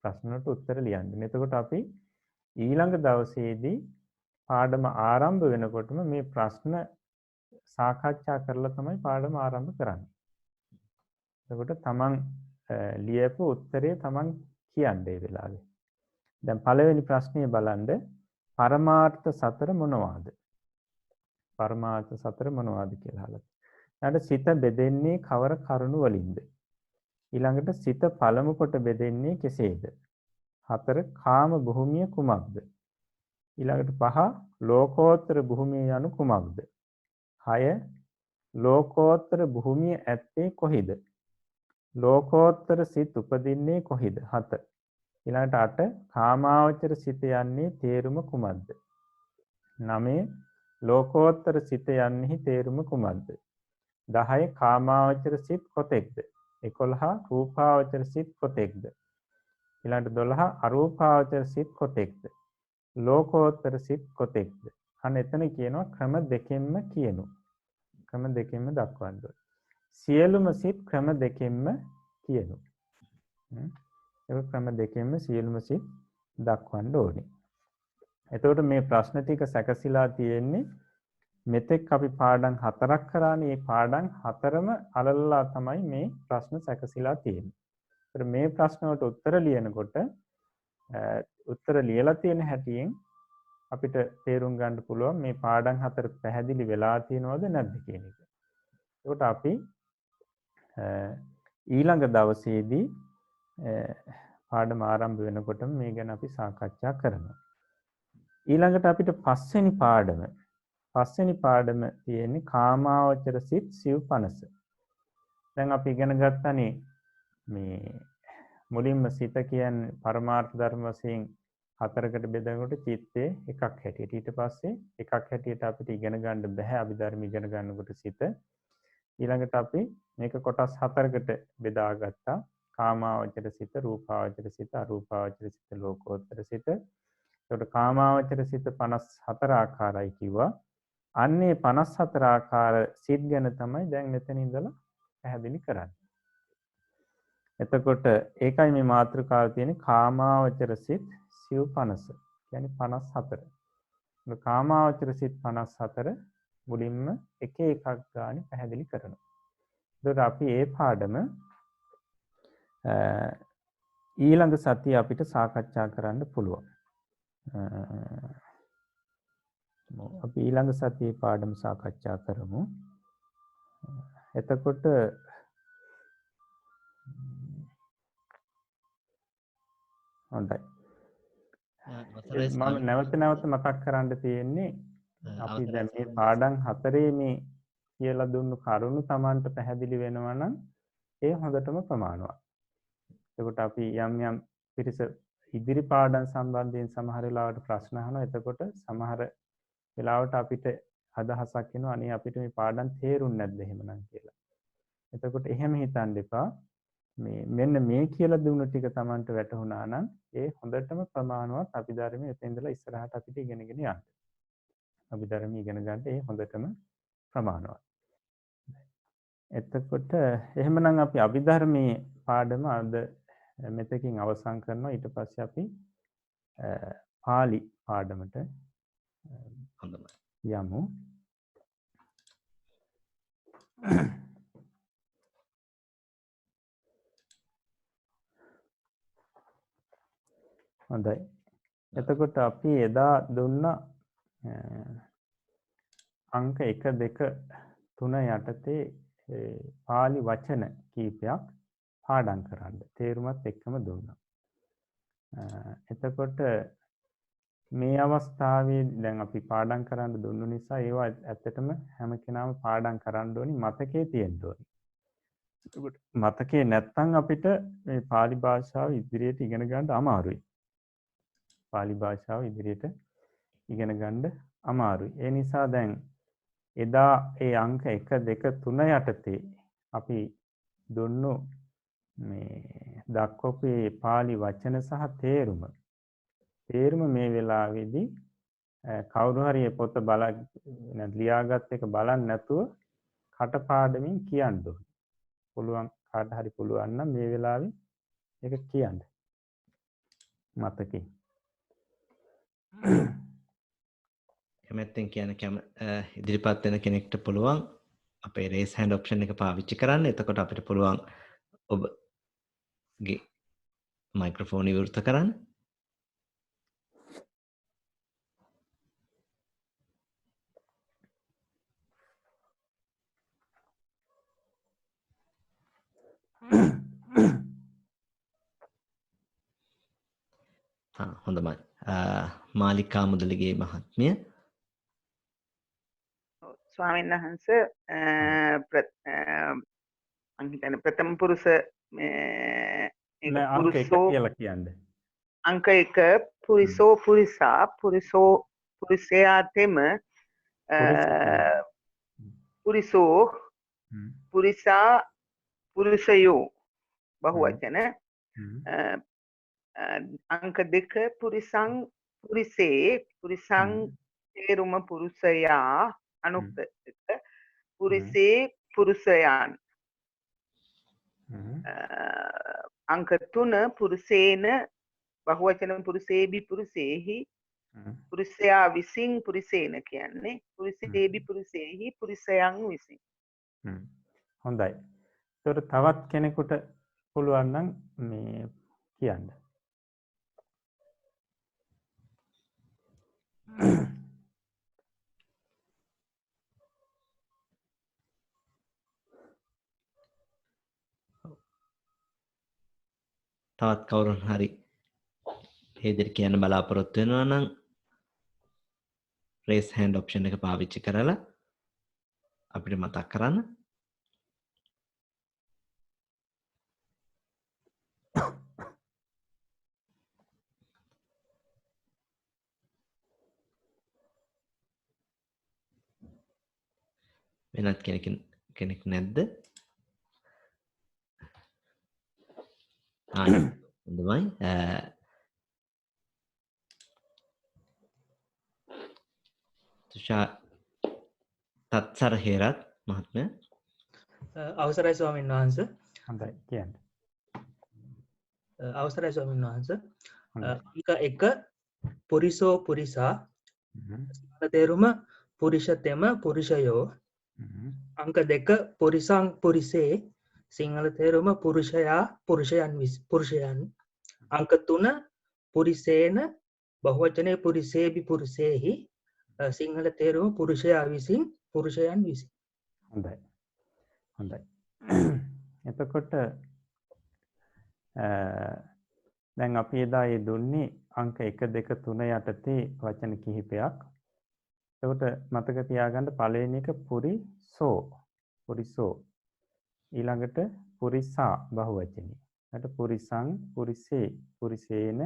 ප්‍රශ්න වලට උත්තර ලියන්න. එතකොට අපි ඊළඟ දවසේදී පාඩම ආරම්භ වෙනකොටම මේ ප්‍රශ්න සාකච්ඡා කරලා තමයි පාඩම ආරම්භ කරන්නේ. එතකොට තමන් ලියපු උත්තරේ තමන් කියන්නේ ඒ වෙලාවේ. දැන් පළවෙනි ප්‍රශ්නේ බලන්න පරමාර්ථ සතර මොනවාද? පරමාර්ථ සතර මොනවාද කියලා අහලා. ඊළඟට සිත බෙදෙන්නේ කවර කරුණු වලින්ද? ඊළඟට සිත පළමු කොට බෙදෙන්නේ කෙසේද? 4 කාම භූමිය කුමක්ද? ඊළඟට 5 ලෝකෝත්තර භූමිය යනු කුමක්ද? 6 ලෝකෝත්තර භූමිය ඇත්තේ කොහිද? ලෝකෝත්තර සිත් උපදින්නේ කොහිද? 7 ඊළඟට 8 කාමාවචර සිත යන්නේ තේරුම කුමක්ද? 9 ලෝකෝත්තර සිත යන්නේ තේරුම කුමක්ද? 10 කාමාවචර සිත් කොතෙක්ද? 11 රූපාවචර සිත් කොතෙක්ද? ඊළඟට 12 අරූපාවචර සිත් කොතෙක්ද? ලෝකෝත්තර සිත් කොතෙක්ද? අන්න එතන කියනවා ක්‍රම දෙකෙන්ම කියනු. ක්‍රම දෙකෙන්ම දක්වන්න ඕනේ. සියලුම සිත් ක්‍රම දෙකෙන්ම කියනු. ඒක ක්‍රම දෙකෙන්ම සියලුම සිත් දක්වන්න ඕනේ. එතකොට මේ ප්‍රශ්න ටික සැකසීලා තියෙන්නේ මෙතෙක් අපි පාඩම් 4ක් කරානේ. මේ පාඩම් 4ම අලලලා තමයි මේ ප්‍රශ්න සැකසීලා තියෙන්නේ. ඒතර මේ ප්‍රශ්න වලට උත්තර ලියනකොට උත්තර ලියලා තියෙන හැටියෙන් අපිට තේරුම් ගන්න පුළුවන් මේ පාඩම් 4 පැහැදිලි වෙලා තියෙනවද නැද්ද කියන එක. ඒකට අපි ඊළඟ දවසේදී පාඩම ආරම්භ වෙනකොටම මේ ගැන අපි සාකච්ඡා කරනවා. ඊළඟට අපිට පස්වෙනි පාඩම තියෙන්නේ කාමාවචර සිත් සිව් 50. දැන් අපි ඉගෙන ගත්තනේ මේ මුලින්ම සිත කියන්නේ පරමාර්ථ ධර්ම වශයෙන් 4කට බෙදනකොට චිත්තේ එකක් හැටියට. ඊට පස්සේ එකක් හැටියට අපිට ඉගෙන ගන්න බෑ අභිධර්ම ඉගෙන ගන්නකොට සිත. ඊළඟට අපි මේක කොටස් 4කට බෙදාගත්තා. කාමාවචර සිත, රූපාවචර සිත, අරූපාවචර සිත, ලෝකෝත්තර සිත. ඒකට කාමාවචර සිත 54 ආකාරයි කිව්වා. අන්නේ 54 ආකාර සිත් ගැන තමයි දැන් මෙතන ඉඳලා පැහැදිලි කරන්නේ. එතකොට ඒකයි මේ මාතෘකාව තියෙන්නේ කාමාවචර සිත් සිව් 50. කියන්නේ 54. ඒ කාමාවචර සිත් 54 මුලින්ම එක එකක් ගානේ පැහැදිලි කරනවා. එතකොට අපි මේ පාඩම ඊළඟ සතිය අපිට සාකච්ඡා කරන්න පුළුවන්. අපි ඊළඟ සතියේ පාඩම සාකච්ඡා කරමු. එතකොට හොඳයි. මම නැවත මතක් කරන්න තියෙන්නේ අපි දැන් මේ පාඩම් 4 මේ කියලා දුන්නු කරුණු Tamanට පැහැදිලි වෙනවා නම් ඒ හොඳටම ප්‍රමාණවත්. එතකොට අපි යම් පිරිස ඉදිරි පාඩම් සම්බන්ධයෙන් සමහර වෙලාවට ප්‍රශ්න අහනවා. එතකොට සමහර වෙලාවට අපිට අදහසක් එනවා අනේ අපිට මේ පාඩම් තේරුන්නේ නැද්ද එහෙමනම් කියලා. එතකොට එහෙම හිතන්න එපා. මෙන්න මේ කියලා දුන්නු ටික Tamanට වැටහුණා නම් ඒ හොඳටම ප්‍රමාණවත් අභිධර්මයේ එතෙන් ඉඳලා ඉස්සරහට අපිට ඉගෙනගෙන යන්න. අභිධර්මයේ ඉගෙන ගන්න ඒ හොඳටම ප්‍රමාණවත්. එතකොට එහෙමනම් අපි අභිධර්මයේ පාඩම අද මෙතකින් අවසන් කරනවා. ඊට පස්සේ අපි පාලි පාඩමට යමු. හොඳයි. එතකොට අපි එදා දුන්න අංක 1 2 3 යටතේ පාලි වචන කීපයක් පාඩම් කරන්න. තේරුමත් එක්කම දුන්නා. එතකොට මේ අවස්ථාවේ දැන් අපි පාඩම් කරන්න දුන්නු නිසා ඒවා ඇත්තටම හැම කෙනාම පාඩම් කරන්න ඕනි මතකයේ තියෙන්න ඕනි. එතකොට මතකයේ නැත්නම් අපිට මේ පාලි භාෂාව ඉදිරියට ඉගෙන ගන්න අමාරුයි. පාලි භාෂාව ඉදිරියට ඉගෙන ගන්න අමාරුයි. ඒ නිසා දැන් එදා ඒ අංක 1 2 3 යටතේ අපි දුන්නු මේ දක්වපු පාලි වචන සහ තේරුම මේ වෙලාවේදී කවුරු හරි පොත ලියාගත් එක බලන්න නැතුව කටපාඩමින් කියන්න ඕනේ. පුළුවන් කාට හරි පුළුවන් නම් මේ වෙලාවේ ඒක කියන්න. මතකේ. කැමැත්තෙන් කියන ඉදිරිපත් වෙන කෙනෙක්ට පුළුවන් අපේ raise hand option එක පාවිච්චි කරන්න. එතකොට අපිට පුළුවන් ඔබගේ මයික්‍රොෆෝන් විවෘත කරන්න. හොඳයි. මාලිකා මුදලිගේ මහත්මිය. ස්වාමීන් වහන්සේ මම හිතන්නේ ප්‍රථම පුරුෂ අංක 1 කියලා කියන්නේ. අංක 1 පුරිසෝ පුරිසා පුරිසෝ පුරිසයාතෙම පුරිසෝ පුරිසා පුරුෂයෝ බහුවචන අංක 2 පුරිසං පුරිසේ පුරිසං තේරුම පුරුෂයා අනුක්ත පුරිසේ පුරුෂයන් අංක 3 පුරුෂේන බහුවචන පුරුෂේබි පුරුෂේහි පුරුෂයා විසින් පුරුෂේන කියන්නේ පුරුෂේබි පුරුෂේහි පුරුෂයන් විසින්. හොඳයි. ඒතර තවත් කෙනෙකුට පුළුවන් නම් මේ කියන්න. තවත් කවුරුන් හරි මේ විදිහට කියන්න බලාපොරොත්තු වෙනවා නම් raise hand option එක පාවිච්චි කරලා අපිට මතක් කරන්න. වෙනත් කෙනෙක් නැද්ද? හොඳයි. තත්සර හේරත් මහත්මයා. අවසරයි ස්වාමීන් වහන්සේ. හොඳයි කියන්න. අවසරයි ස්වාමීන් වහන්සේ. අංක 1 පුරිසෝ පුරිසා තේරුම පුරිෂතෙම පුරුෂයෝ. අංක 2 පුරිසං පුරිසේ සිංහල තේරුම පුරුෂයා පුරුෂයන්. අංක 3 පුරිසේන බහුවචනයේ පුරිසේබි පුරුෂේහි සිංහල තේරුම පුරුෂයා විසින් පුරුෂයන් විසින්. හොඳයි. එතකොට දැන් අපි එදා ඒ දුන්නේ අංක 1 2 3 යටතේ වචන කිහිපයක්. එතකොට මතක තියාගන්න පළවෙනි එක පුරිසෝ ඊළඟට පුරිසා බහුවචනේ. ඊට පුරිසං පුරිසේ පුරිසේන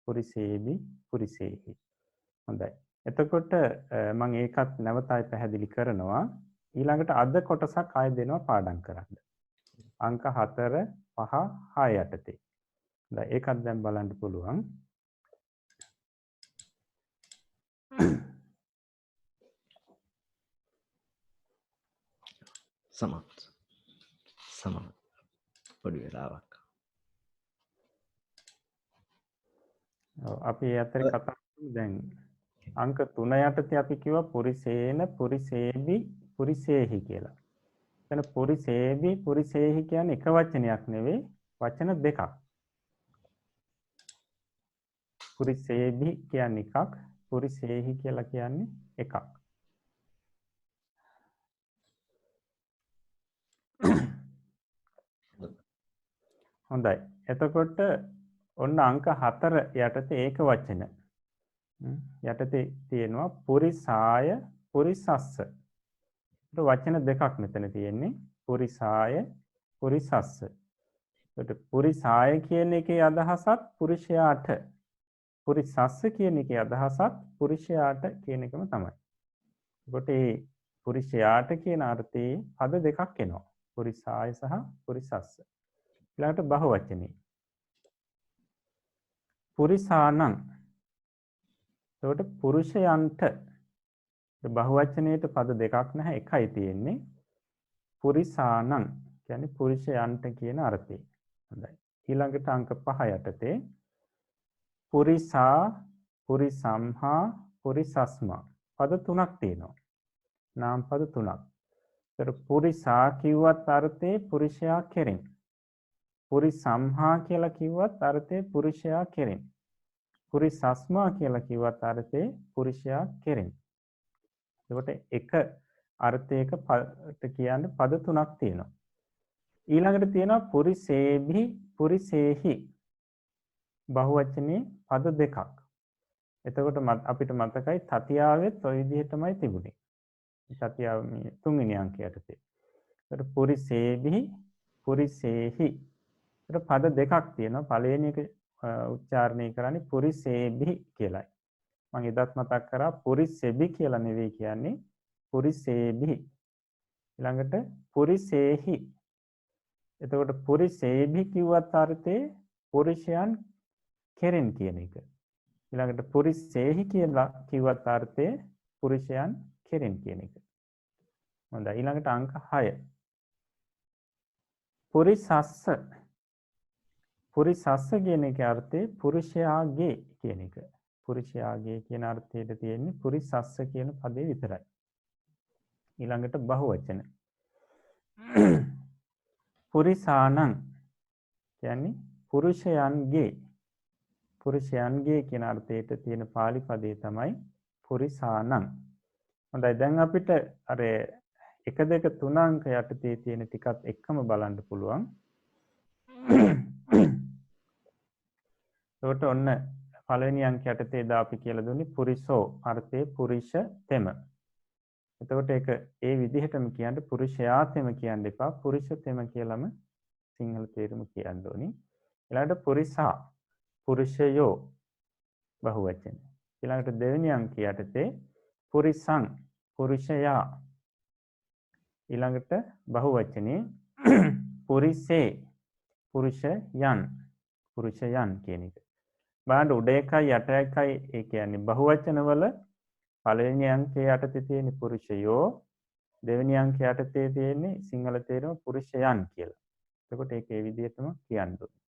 පුරිසේබි පුරිසේහි. හොඳයි. එතකොට මම ඒකත් නැවතයි පැහැදිලි කරනවා. ඊළඟට අද කොටසක් ආයෙ දෙනවා පාඩම් කරන්න. අංක 4 5 6 යටතේ. දැන් ඒකත් දැන් බලන්න පුළුවන්. සමත් පොඩි වෙලාවක්. අපි අතර කතා කරමු දැන් අංක 3 යටතේ අපි කිව්වා පුරිසේන පුරිසේබි පුරිසේහි කියලා. එතන පුරිසේබි පුරිසේහි කියන්නේ එක වචනයක් නෙවෙයි වචන දෙකක්. පුරිසේබි කියන්නේ එකක්, පුරිසේහි කියලා කියන්නේ එකක්. හොඳයි. එතකොට ඔන්න අංක 4 යටතේ ඒක වචන. යටතේ තියෙනවා පුරිසාය පුරිසස්ස. ඒක වචන දෙකක් මෙතන තියෙන්නේ. පුරිසාය පුරිසස්ස. ඒකට පුරිසාය කියන එකේ අදහසත් පුරුෂයාට, පුරිසස්ස කියන එකේ අදහසත් පුරුෂයාට කියන එකම තමයි. ඒකට මේ පුරුෂයාට කියන අර්ථයේ පද දෙකක් එනවා. පුරිසාය සහ පුරිසස්ස. ඊළඟට බහුවචනේ. පුරිසානං. එතකොට පුරුෂයන්ට බහුවචනයේට පද දෙකක් නැහැ එකයි තියෙන්නේ. පුරිසානං කියන්නේ පුරුෂයන්ට කියන අර්ථය. හොඳයි. ඊළඟට අංක 5 යටතේ පුරිසා, පුරිසම්හා, පුරිසස්මා පද තුනක් තියෙනවා. නාම පද තුනක්. ඒතර පුරිසා කිව්වත් අර්ථේ පුරුෂයා කෙරෙන්. පුරිසම්හා කියලා කිව්වත් අර්ථේ පුරුෂයා කෙරෙන්. පුරිසස්මා කියලා කිව්වත් අර්ථේ පුරුෂයා කෙරෙන්. එතකොට එක අර්ථයක කියන්නේ පද තුනක් තියෙනවා. ඊළඟට තියෙනවා පුරිසේභි, පුරිසේහි බහුවචනේ පද දෙකක්. එතකොට අපිට මතකයි තතියාවෙත් ওই විදිහටමයි තිබුණේ. තතියාව මේ තුන්වෙනි අංකයට තේ. ඒතකොට පුරිසේභි, පුරිසේහි. ඒතර පද දෙකක් තියෙනවා. පළවෙනි එක උච්චාරණය කරන්නේ පුරිසේභි කියලායි. මම එදත් මතක් කරා පුරිසෙබි කියලා නෙවෙයි කියන්නේ පුරිසේභි. ඊළඟට පුරිසේහි. එතකොට පුරිසේභි කිව්වත් අර්ථේ පුරුෂයන් කෙරෙන් කියන එක. ඊළඟට පුරිසේහි කියලා කිව්වත් අර්ථේ පුරුෂයන් කෙරෙන් කියන එක. හොඳයි. ඊළඟට අංක 6. පුරිසස්ස. පුරිසස්ස කියන එකේ අර්ථේ පුරුෂයාගේ කියන එක. පුරුෂයාගේ කියන අර්ථයට තියෙන්නේ පුරිසස්ස කියන පදේ විතරයි. ඊළඟට බහුවචන. පුරිසානං කියන්නේ පුරුෂයන්ගේ. පුරුෂයන්ගේ කියන අර්ථයට තියෙන පාලි පදේ තමයි පුරිසානං. හොඳයි. දැන් අපිට අර 1 2 3 අංක යටතේ තියෙන ටිකත් එක්කම බලන්න පුළුවන්. ඒකට ඔන්න පළවෙනි අංක යටතේ දා අපි කියලා දුන්නේ පුරිසෝ අර්ථේ පුරුෂ තෙම. එතකොට ඒක ඒ විදිහටම කියන්නේ පුරුෂයා තෙම කියන්න එපා. පුරුෂ තෙම කියලාම සිංහල තේරුම කියන්න ඕනි. ඊළඟට පුරිසා පුරුෂයෝ බහුවචන. ඊළඟට දෙවෙනි අංක යටතේ පුරිසං පුරුෂයා. ඊළඟට බහුවචනේ පුරිසේ පුරුෂයන් පුරුෂයන් කියන එක. බලන්න උඩ එකයි යට එකයි ඒ කියන්නේ බහුවචන වල පළවෙනි අංකයේ යටතේ තියෙන පුරුෂයෝ, දෙවෙනි අංකයේ යටතේ තියෙන්නේ සිංහල තේරුම පුරුෂයන් කියලා. එතකොට ඒක ඒ විදිහටම කියන්න ඕනේ.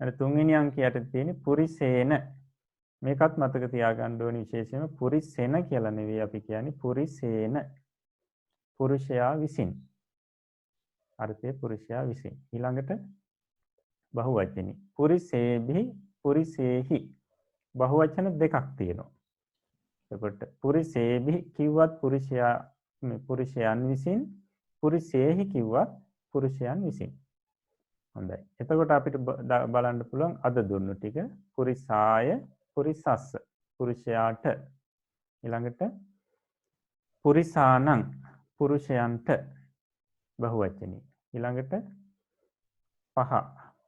අර තුන්වෙනි අංකයේ යටතේ තියෙන පුරිසේන. මේකත් මතක තියාගන්න ඕනේ විශේෂයෙන්ම පුරිසෙන කියලා නෙවෙයි අපි කියන්නේ පුරිසේන. පුරුෂයා විසින්. අර්ථය පුරුෂයා විසින්. ඊළඟට බහුවචනේ පුරිසේභි, පුරිසේහි බහුවචන දෙකක් තියෙනවා. එතකොට පුරිසේභි කිව්වත් පුරුෂයා මේ පුරුෂයන් විසින්, පුරිසේහි කිව්වත් පුරුෂයන් විසින්. හොඳයි. එතකොට අපිට බලන්න පුළුවන් අද දුන්නු ටික පුරිසාය, පුරිසස්ස පුරුෂයාට. ඊළඟට පුරිසානං පුරුෂයන්ට බහුවචනේ. ඊළඟට 5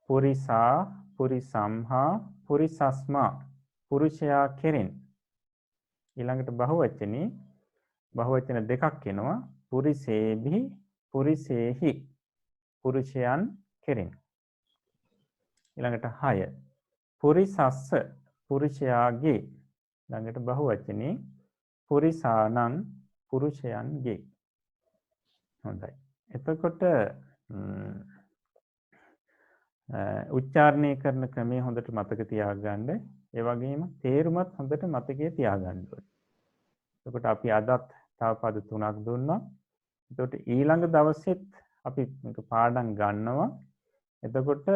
පුරිසා, පුරිසම්හා, පුරිසස්මා පුරුෂයා කෙරෙන්. ඊළඟට බහුවචනේ බහුවචන දෙකක් එනවා. පුරිසේභි, පුරිසේහි පුරුෂයන් කෙරෙන්. ඊළඟට 6 පුරිසස්ස පුරුෂයාගේ. ඊළඟට බහුවචනේ පුරිසානං පුරුෂයන්ගේ. හොඳයි. එතකොට උච්චාරණය කරන ක්‍රමය හොඳට මතක තියාගන්න. ඒ වගේම තේරුමත් හොඳට මතකයේ තියාගන්න ඕනේ. එතකොට අපි අදත් තව පද 3ක් දුන්නා. එතකොට ඊළඟ දවසෙත් අපි මේක පාඩම් ගන්නවා. එතකොට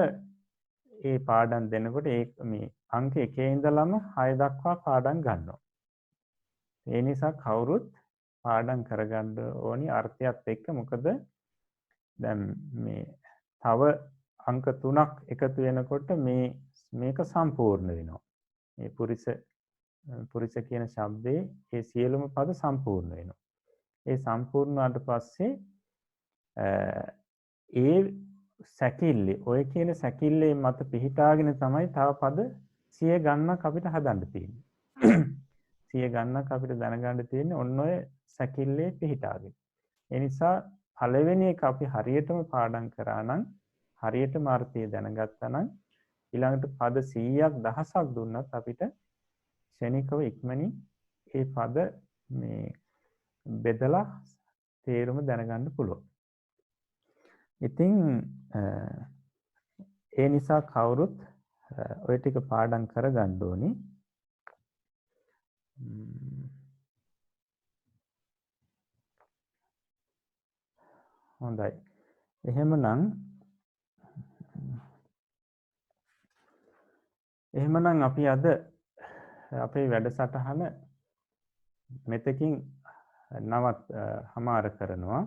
ඒ පාඩම් දෙනකොට මේ අංක 1 ඉඳලම 6 දක්වා පාඩම් ගන්නවා. ඒ නිසා කවුරුත් පාඩම් කරගන්න ඕනි අර්ථයත් එක්ක. මොකද දැන් මේ තව අංක 3ක් එකතු වෙනකොට මේක සම්පූර්ණ වෙනවා. මේ පුරිස කියන શબ્දේ ඒ සියලුම පද සම්පූර්ණ වෙනවා. ඒ සම්පූර්ණ වුණාට පස්සේ ඒ සැකිල්ලේ ඔය කියන සැකිල්ලේ මත පිහිටාගෙන තමයි තව පද 100 ගණනක් අපිට හදන්න තියෙන්නේ. 100 ගණනක් අපිට දැනගන්න තියෙන්නේ ඔන්න ඔය සැකිල්ලේ පිහිටාගෙන. ඒ නිසා පළවෙනි එක අපි හරියටම පාඩම් කරා නම්, හරියටම අර්ථය දැනගත්තා නම් ඊළඟට පද 100ක් 1000ක් දුන්නත් අපිට ක්ෂණිකව ඉක්මනින් ඒ පද මේ බෙදලා තේරුම දැනගන්න පුළුවන්. ඉතින් ඒ නිසා කවුරුත් ඔය ටික පාඩම් කරගන්න ඕනි. හොඳයි. එහෙමනම් අපි අද අපේ වැඩසටහන මෙතකින් හමාර කරනවා.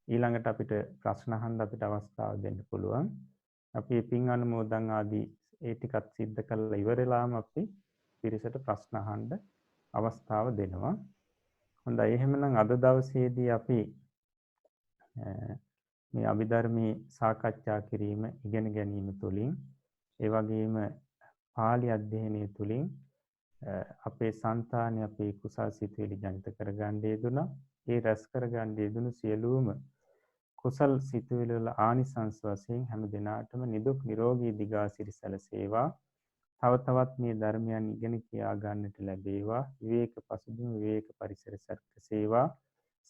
ඊළඟට අපිට ප්‍රශ්න අහන්න අපිට අවස්ථාව දෙන්න පුළුවන්. අපි පින් අනුමෝදන් ආදී ඒ ටිකත් සිද්ධ කරලා ඉවරලාම අපි පිරිසට ප්‍රශ්න අහන්න අවස්ථාව දෙනවා. හොඳයි. එහෙමනම් අද දවසේදී අපි මේ අභිධර්මයේ සාකච්ඡා කිරීම ඉගෙන ගැනීම තුළින් ඒ වගේම පාලි අධ්‍යයනය තුළින් අපේ సంతානෙ අපේ කුසල් සිතුවිලි ජනිත කරගන්න යෙදුණා. ඒ රැස් කරගන්න යෙදුණු සියලුම කුසල් සිතුවිලි වල ආනිසංස වශයෙන් හැම දිනාටම නිදුක් නිරෝගී දිගාසිරි සැලසේවා. තව තවත් මේ ධර්මයන් ඉගෙන කියා ගන්නට ලැබේවා. විවේක පසුබිම් විවේක පරිසර සැකසේවා.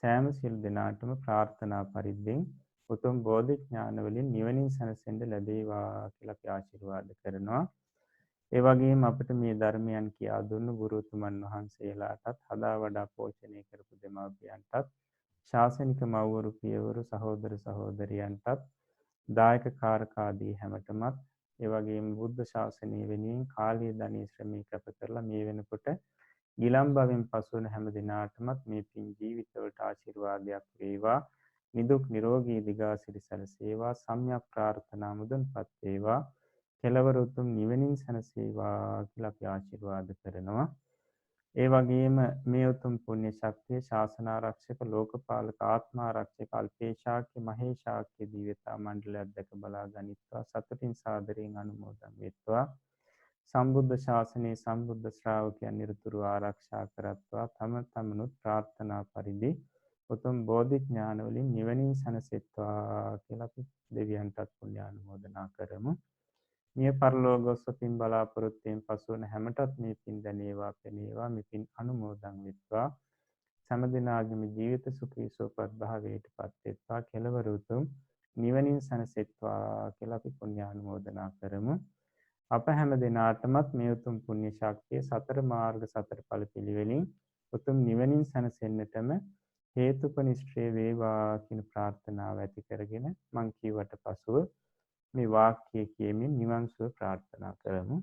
සෑම සියලු දෙනාටම ප්‍රාර්ථනා පරිද්දෙන් උතුම් බෝධි ඥාන වලින් නිවනින් සැනසෙන්න ලැබේවා කියලා අපි ආශිර්වාද කරනවා. ඒ වගේම අපිට මේ ධර්මයන් කියා දුන්නු ගුරුතුමන් වහන්සේලාටත් හදා වඩා පෝෂණය කරපු දෙමාපියන්ටත් ශාසනික මව්වරු පියවරු සහෝදර සහෝදරියන්ටත් දායක කාරකාදී හැමතෙමත් ඒ වගේම බුද්ධ ශාසනය වෙනුවෙන් කාලීය ධනී ශ්‍රමී කැප කරලා මේ වෙනකොට ගිලන් බවෙන් පසු වෙන හැම දිනාටමත් මේ පින් ජීවිතවලට ආශිර්වාදයක් වේවා. නිදුක් නිරෝගී දිගාසිරි සැලසේවා. සම්‍යක් ප්‍රාර්ථනා මුදුන්පත් වේවා. කෙලවර උතුම් නිවනින් සැනසේවා කියලා අපි ආශිර්වාද කරනවා. ඒ වගේම මේ උතුම් පුණ්‍ය ශක්තිය ශාසන ආරක්ෂක ලෝකපාලක ආත්මාරක්ෂක අල්පේශාක්‍ය මහේශාක්‍ය දිව්‍යතා මණ්ඩලයක් දැක බලා ගනිත්වා. සතුටින් සාදරයෙන් අනුමෝදන් වෙත්වා. සම්බුද්ධ ශාසනයේ සම්බුද්ධ ශ්‍රාවකයන් නිරතුරු ආරක්ෂා කරත්වා. තම තමනුත් ප්‍රාර්ථනා පරිදි උතුම් බෝධි ඥාන වලින් නිවනින් සැනසෙත්වා කියලා අපි දෙවියන්ටත් පුණ්‍ය ආනුමෝදනා කරමු. මිය පරලෝකස්ස පින් බලාපොරොත්තුෙන් පසු වන හැමතත් මේ පින් දැනේවා පෙනේවා. මේ පින් අනුමෝදන් වෙත්වා. සෑම දිනාගේම ජීවිත සුඛී සුවපත් භාවයට පත් වෙත්වා. කෙලවර උතුම් නිවනින් සැනසෙත්වා කියලා අපි පුණ්‍ය ආනුමෝදනා කරමු. අප හැම දිනාටමත් මේ උතුම් පුණ්‍ය ශක්තිය සතර මාර්ග සතර ඵල පිළිවෙලින් උතුම් නිවනින් සැනසෙන්නටම හේතුපනිශ්‍රේ වේවා කියන ප්‍රාර්ථනාව ඇති කරගෙන මං කීවට පසුව මේ වාක්‍යය කියමින් නිවන් සුව ප්‍රාර්ථනා කරමු.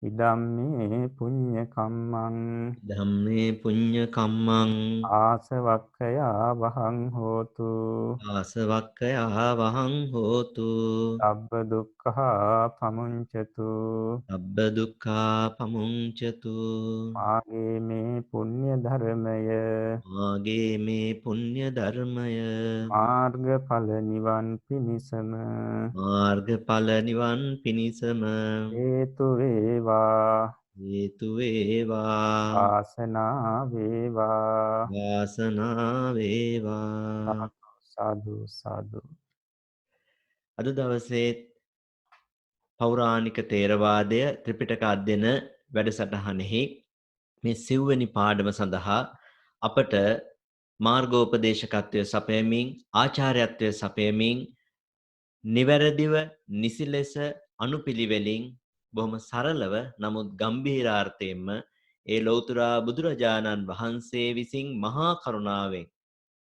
ඉදම්මේ පුඤ්ඤ කම්මං ධම්මේ පුඤ්ඤ කම්මං ආසවක්ඛයා වහං හෝතු ආසවක්ඛයා වහං හෝතු සබ්බ දුක්ඛා පමුංචතු සබ්බ දුක්ඛා පමුංචතු මාගේ මේ පුණ්‍ය ධර්මය මාගේ මේ පුණ්‍ය ධර්මය මාර්ගඵල නිවන් පිණිසම මාර්ගඵල නිවන් පිණිසම හේතු වේවා හේතු වේවා වාසනා වේවා වාසනාව වේවා. සාදු සාදු. අද දවසේ පෞරාණික තේරවාදය ත්‍රිපිටක අධ්‍යයන වැඩසටහනෙහි මේ සිව්වෙනි පාඩම සඳහා අපට මාර්ගෝපදේශකත්වය සපයමින් ආචාර්යත්වය සපයමින් නිවැරදිව නිසි ලෙස අනුපිළිවෙලින් බොහොම සරලව නමුත් ගම්භීරාර්ථයෙන්ම ඒ ලෞතර බුදුරජාණන් වහන්සේ විසින් මහා කරුණාවෙන්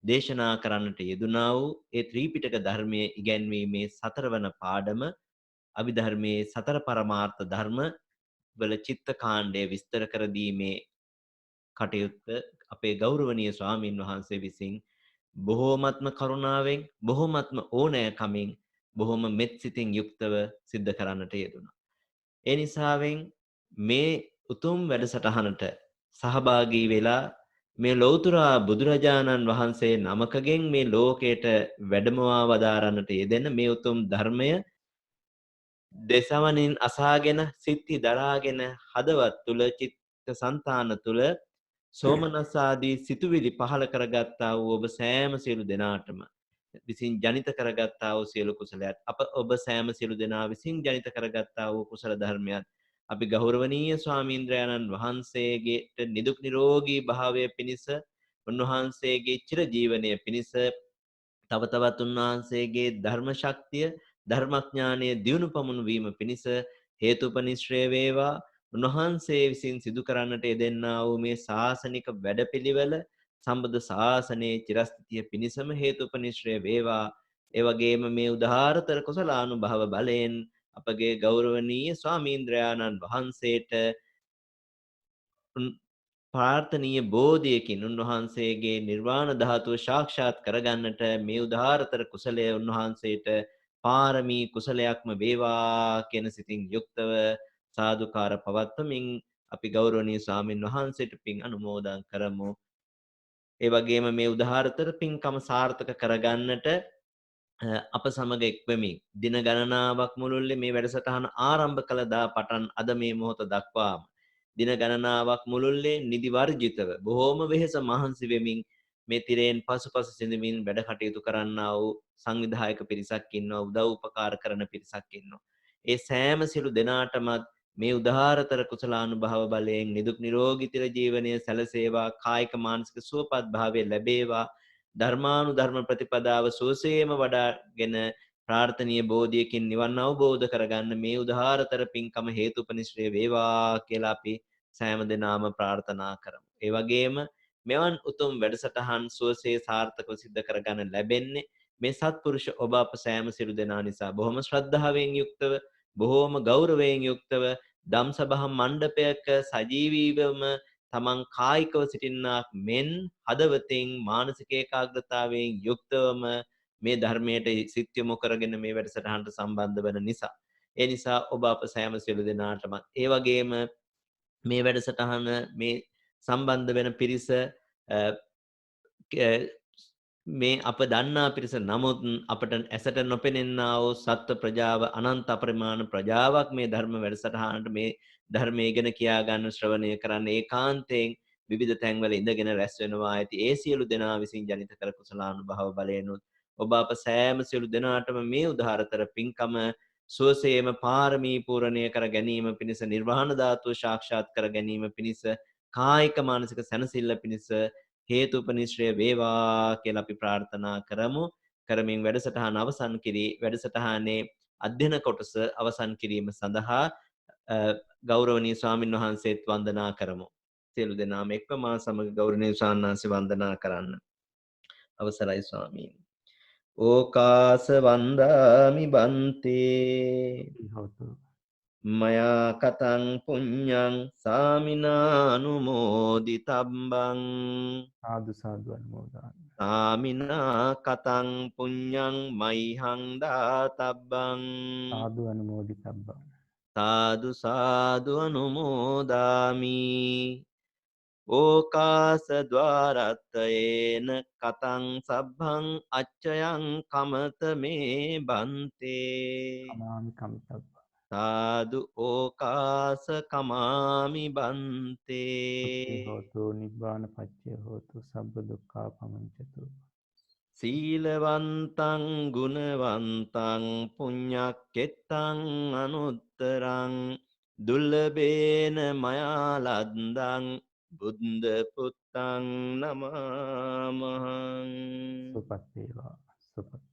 දේශනා කරන්නට යෙදුනා වූ ඒ ත්‍රිපිටක ධර්මයේ ඉගැන්වීමේ සතරවන පාඩම අභිධර්මයේ සතර පරමාර්ථ ධර්ම වල චිත්ත කාණ්ඩය විස්තර කර දීමේ කටයුත්ත අපේ ගෞරවනීය ස්වාමින් වහන්සේ විසින් බොහෝමත්ම කරුණාවෙන් බොහෝමත්ම ඕනෑකමින් බොහොම මෙත් සිතින් යුක්තව සිද්ධ කරන්නට යෙදුණා. ඒ නිසාවෙන් මේ උතුම් වැඩසටහනට සහභාගී වෙලා මේ ලෞතර බුදුරජාණන් වහන්සේ නමකගෙන් මේ ලෝකයට වැඩමවා වදාරන්නට යෙදෙන මේ උතුම් ධර්මය දෙසවනින් අසාගෙන සිත්හි දරාගෙන හදවත් තුල චිත්ත සංතාන තුල සෝමනස්සාදී සිතුවිලි පහල කරගත්තා වූ ඔබ සෑම සියලු දෙනාටම විසින් ජනිත කරගත්තා වූ සියලු කුසලයන් අප ඔබ සෑම සියලු දෙනා විසින් ජනිත කරගත්තා වූ කුසල ධර්මයන් අපි ගෞරවනීය ස්වාමීන්ද්‍රයන්න් වහන්සේගේ නිදුක් නිරෝගී භාවය පිණිස උන්වහන්සේගේ චිර ජීවනය පිණිස තව තවත් උන්වහන්සේගේ ධර්ම ශක්තිය ධර්මඥානයේ දියුණු පමුණු වීම පිණිස හේතුපනිශ්‍රය වේවා. උන්වහන්සේ විසින් සිදු කරන්නට යෙදෙන්නා වූ මේ ශාසනික වැඩපිළිවෙල සම්බුද්ධ ශාසනයේ චිරස්ථිතිය පිණිසම හේතුපනිශ්‍රය වේවා. ඒ වගේම මේ උදාාරතර කුසලානුභව බලයෙන් අපගේ ගෞරවනීය ස්වාමීන්ද්‍රයාණන් වහන්සේට ප්‍රාර්ථනීය බෝධියකින් උන්වහන්සේගේ නිර්වාණ ධාතුව සාක්ෂාත් කරගන්නට මේ උදාාරතර කුසලය උන්වහන්සේට පාරමී කුසලයක්ම වේවා කියන සිතින් යුක්තව සාදුකාර පවත්වමින් අපි ගෞරවනීය ස්වාමින් වහන්සේට පින් අනුමෝදන් කරමු. ඒ වගේම මේ උදාාරතර පින්කම සාර්ථක කරගන්නට අප සමග එක්වෙමින් දින ගණනාවක් මුළුල්ලේ මේ වැඩසටහන ආරම්භ කළ දා පටන් අද මේ මොහොත දක්වාම දින ගණනාවක් මුළුල්ලේ නිදි වර්ජිතව බොහෝම වෙහෙස මහන්සි වෙමින් මේ තිරයෙන් පසුපස සිඳමින් වැඩ කටයුතු කරන්නා වූ සංවිධායක පිරිසක් ඉන්නවා, උදව් උපකාර කරන පිරිසක් ඉන්නවා. ඒ සෑම සිළු දෙනාටමත් මේ උදාාරතර කුසලානුභව බලයෙන් නිදුක් නිරෝගී චිර ජීවනයේ සැලසේවා, කායික මානසික සුවපත් භාවය ලැබේවා, ධර්මානුධර්ම ප්‍රතිපදාව සෝසේම වඩාගෙන ප්‍රාර්ථනීය බෝධියකින් නිවන් අවබෝධ කරගන්න මේ උදාාරතර පින්කම හේතුපනිශ්‍රය වේවා කියලා අපි සෑම දෙනාම ප්‍රාර්ථනා කරමු. ඒ වගේම මෙවන් උතුම් වැඩසටහන් සුවසේ සාර්ථකව සිද්ධ කරගන්න ලැබෙන්නේ මේ සත්පුරුෂ ඔබ අප සෑම සිළු දෙනා නිසා. බොහොම ශ්‍රද්ධාවෙන් යුක්තව, බොහෝම ගෞරවයෙන් යුක්තව ධම්සභා මණ්ඩපයක සජීවීවම තමන් කායිකව සිටින්නාක් මෙන් හදවතින් මානසික ඒකාග්‍රතාවයෙන් යුක්තවම මේ ධර්මයට සිත් යොමු කරගෙන මේ වැඩසටහනට සම්බන්ධ වෙන නිසා. ඒ නිසා ඔබ අප සෑම සියලු දෙනාටම ඒ වගේම මේ වැඩසටහන මේ සම්බන්ධ වෙන පිරිස මේ අප දන්නා පිරිස, නමුත් අපට ඇසට නොපෙනෙන්නා වූ සත්ව ප්‍රජාව, අනන්ත අපරිමාණ ප්‍රජාවක් මේ ධර්ම වැඩසටහනට මේ ධර්මය ඉගෙන කියා ගන්න, ශ්‍රවණය කරන්න ඒකාන්තයෙන් විවිධ තැන්වල ඉඳගෙන රැස් වෙනවා ඇති. ඒ සියලු දෙනා විසින් ජනිත කර කුසලානුභව බලයෙන්ුත් ඔබ අප සෑම සියලු දෙනාටම මේ උදාාරතර පින්කම සුවසේම පාරමී පූර්ණය කර ගැනීම පිණිස, නිර්වාණ ධාතුව සාක්ෂාත් කර ගැනීම පිණිස, කායික මානසික සැනසෙල්ල පිණිස හේතුපනිශ්‍රය වේවා කියලා අපි ප්‍රාර්ථනා කරමු. කරමින් වැඩසටහන අවසන් වැඩසටහනේ අධ්‍යයන කොටස අවසන් කිරීම සඳහා ගෞරවනීය ස්වාමින් වහන්සේත් වන්දනා කරමු. සියලු දෙනාම එක්ව මා සමග ගෞරවනීය ස්වාමීන් වහන්සේ වන්දනා කරන්න. අවසරයි ස්වාමීන්. ඕකාස වන්දාමි බන්තේ හවතු මයා කතං පුඤ්ඤං සාමිනානුමෝදිතබ්බං සාදු සාදු අනුමෝදන්. සාමිනා කතං පුඤ්ඤං මයිහං දාතබ්බං සාදු අනුමෝදිතබ්බං. සාදු සාදු අනුමෝදාමි. ඕකාස ద్వාරත්තයේන කතං සබ්බං අච්චයං කමත මේ බන්තේ කමාමි කමිතබ්බ. සාදු ඕකාස කමාමි සුඛී බන්තේ. හෝතු නිබ්බාන පච්චය හෝතු සබ්බ දුක්ඛා පමුඤ්චතු. සීලවන්තං ගුණවන්තං පුඤ්ඤක්කෙත්තං අනුත්තරං දුර්ලභේන මයා ලද්දං බුද්ධ පුත්තං නමාමහං. සුපත් වේවා සුපත්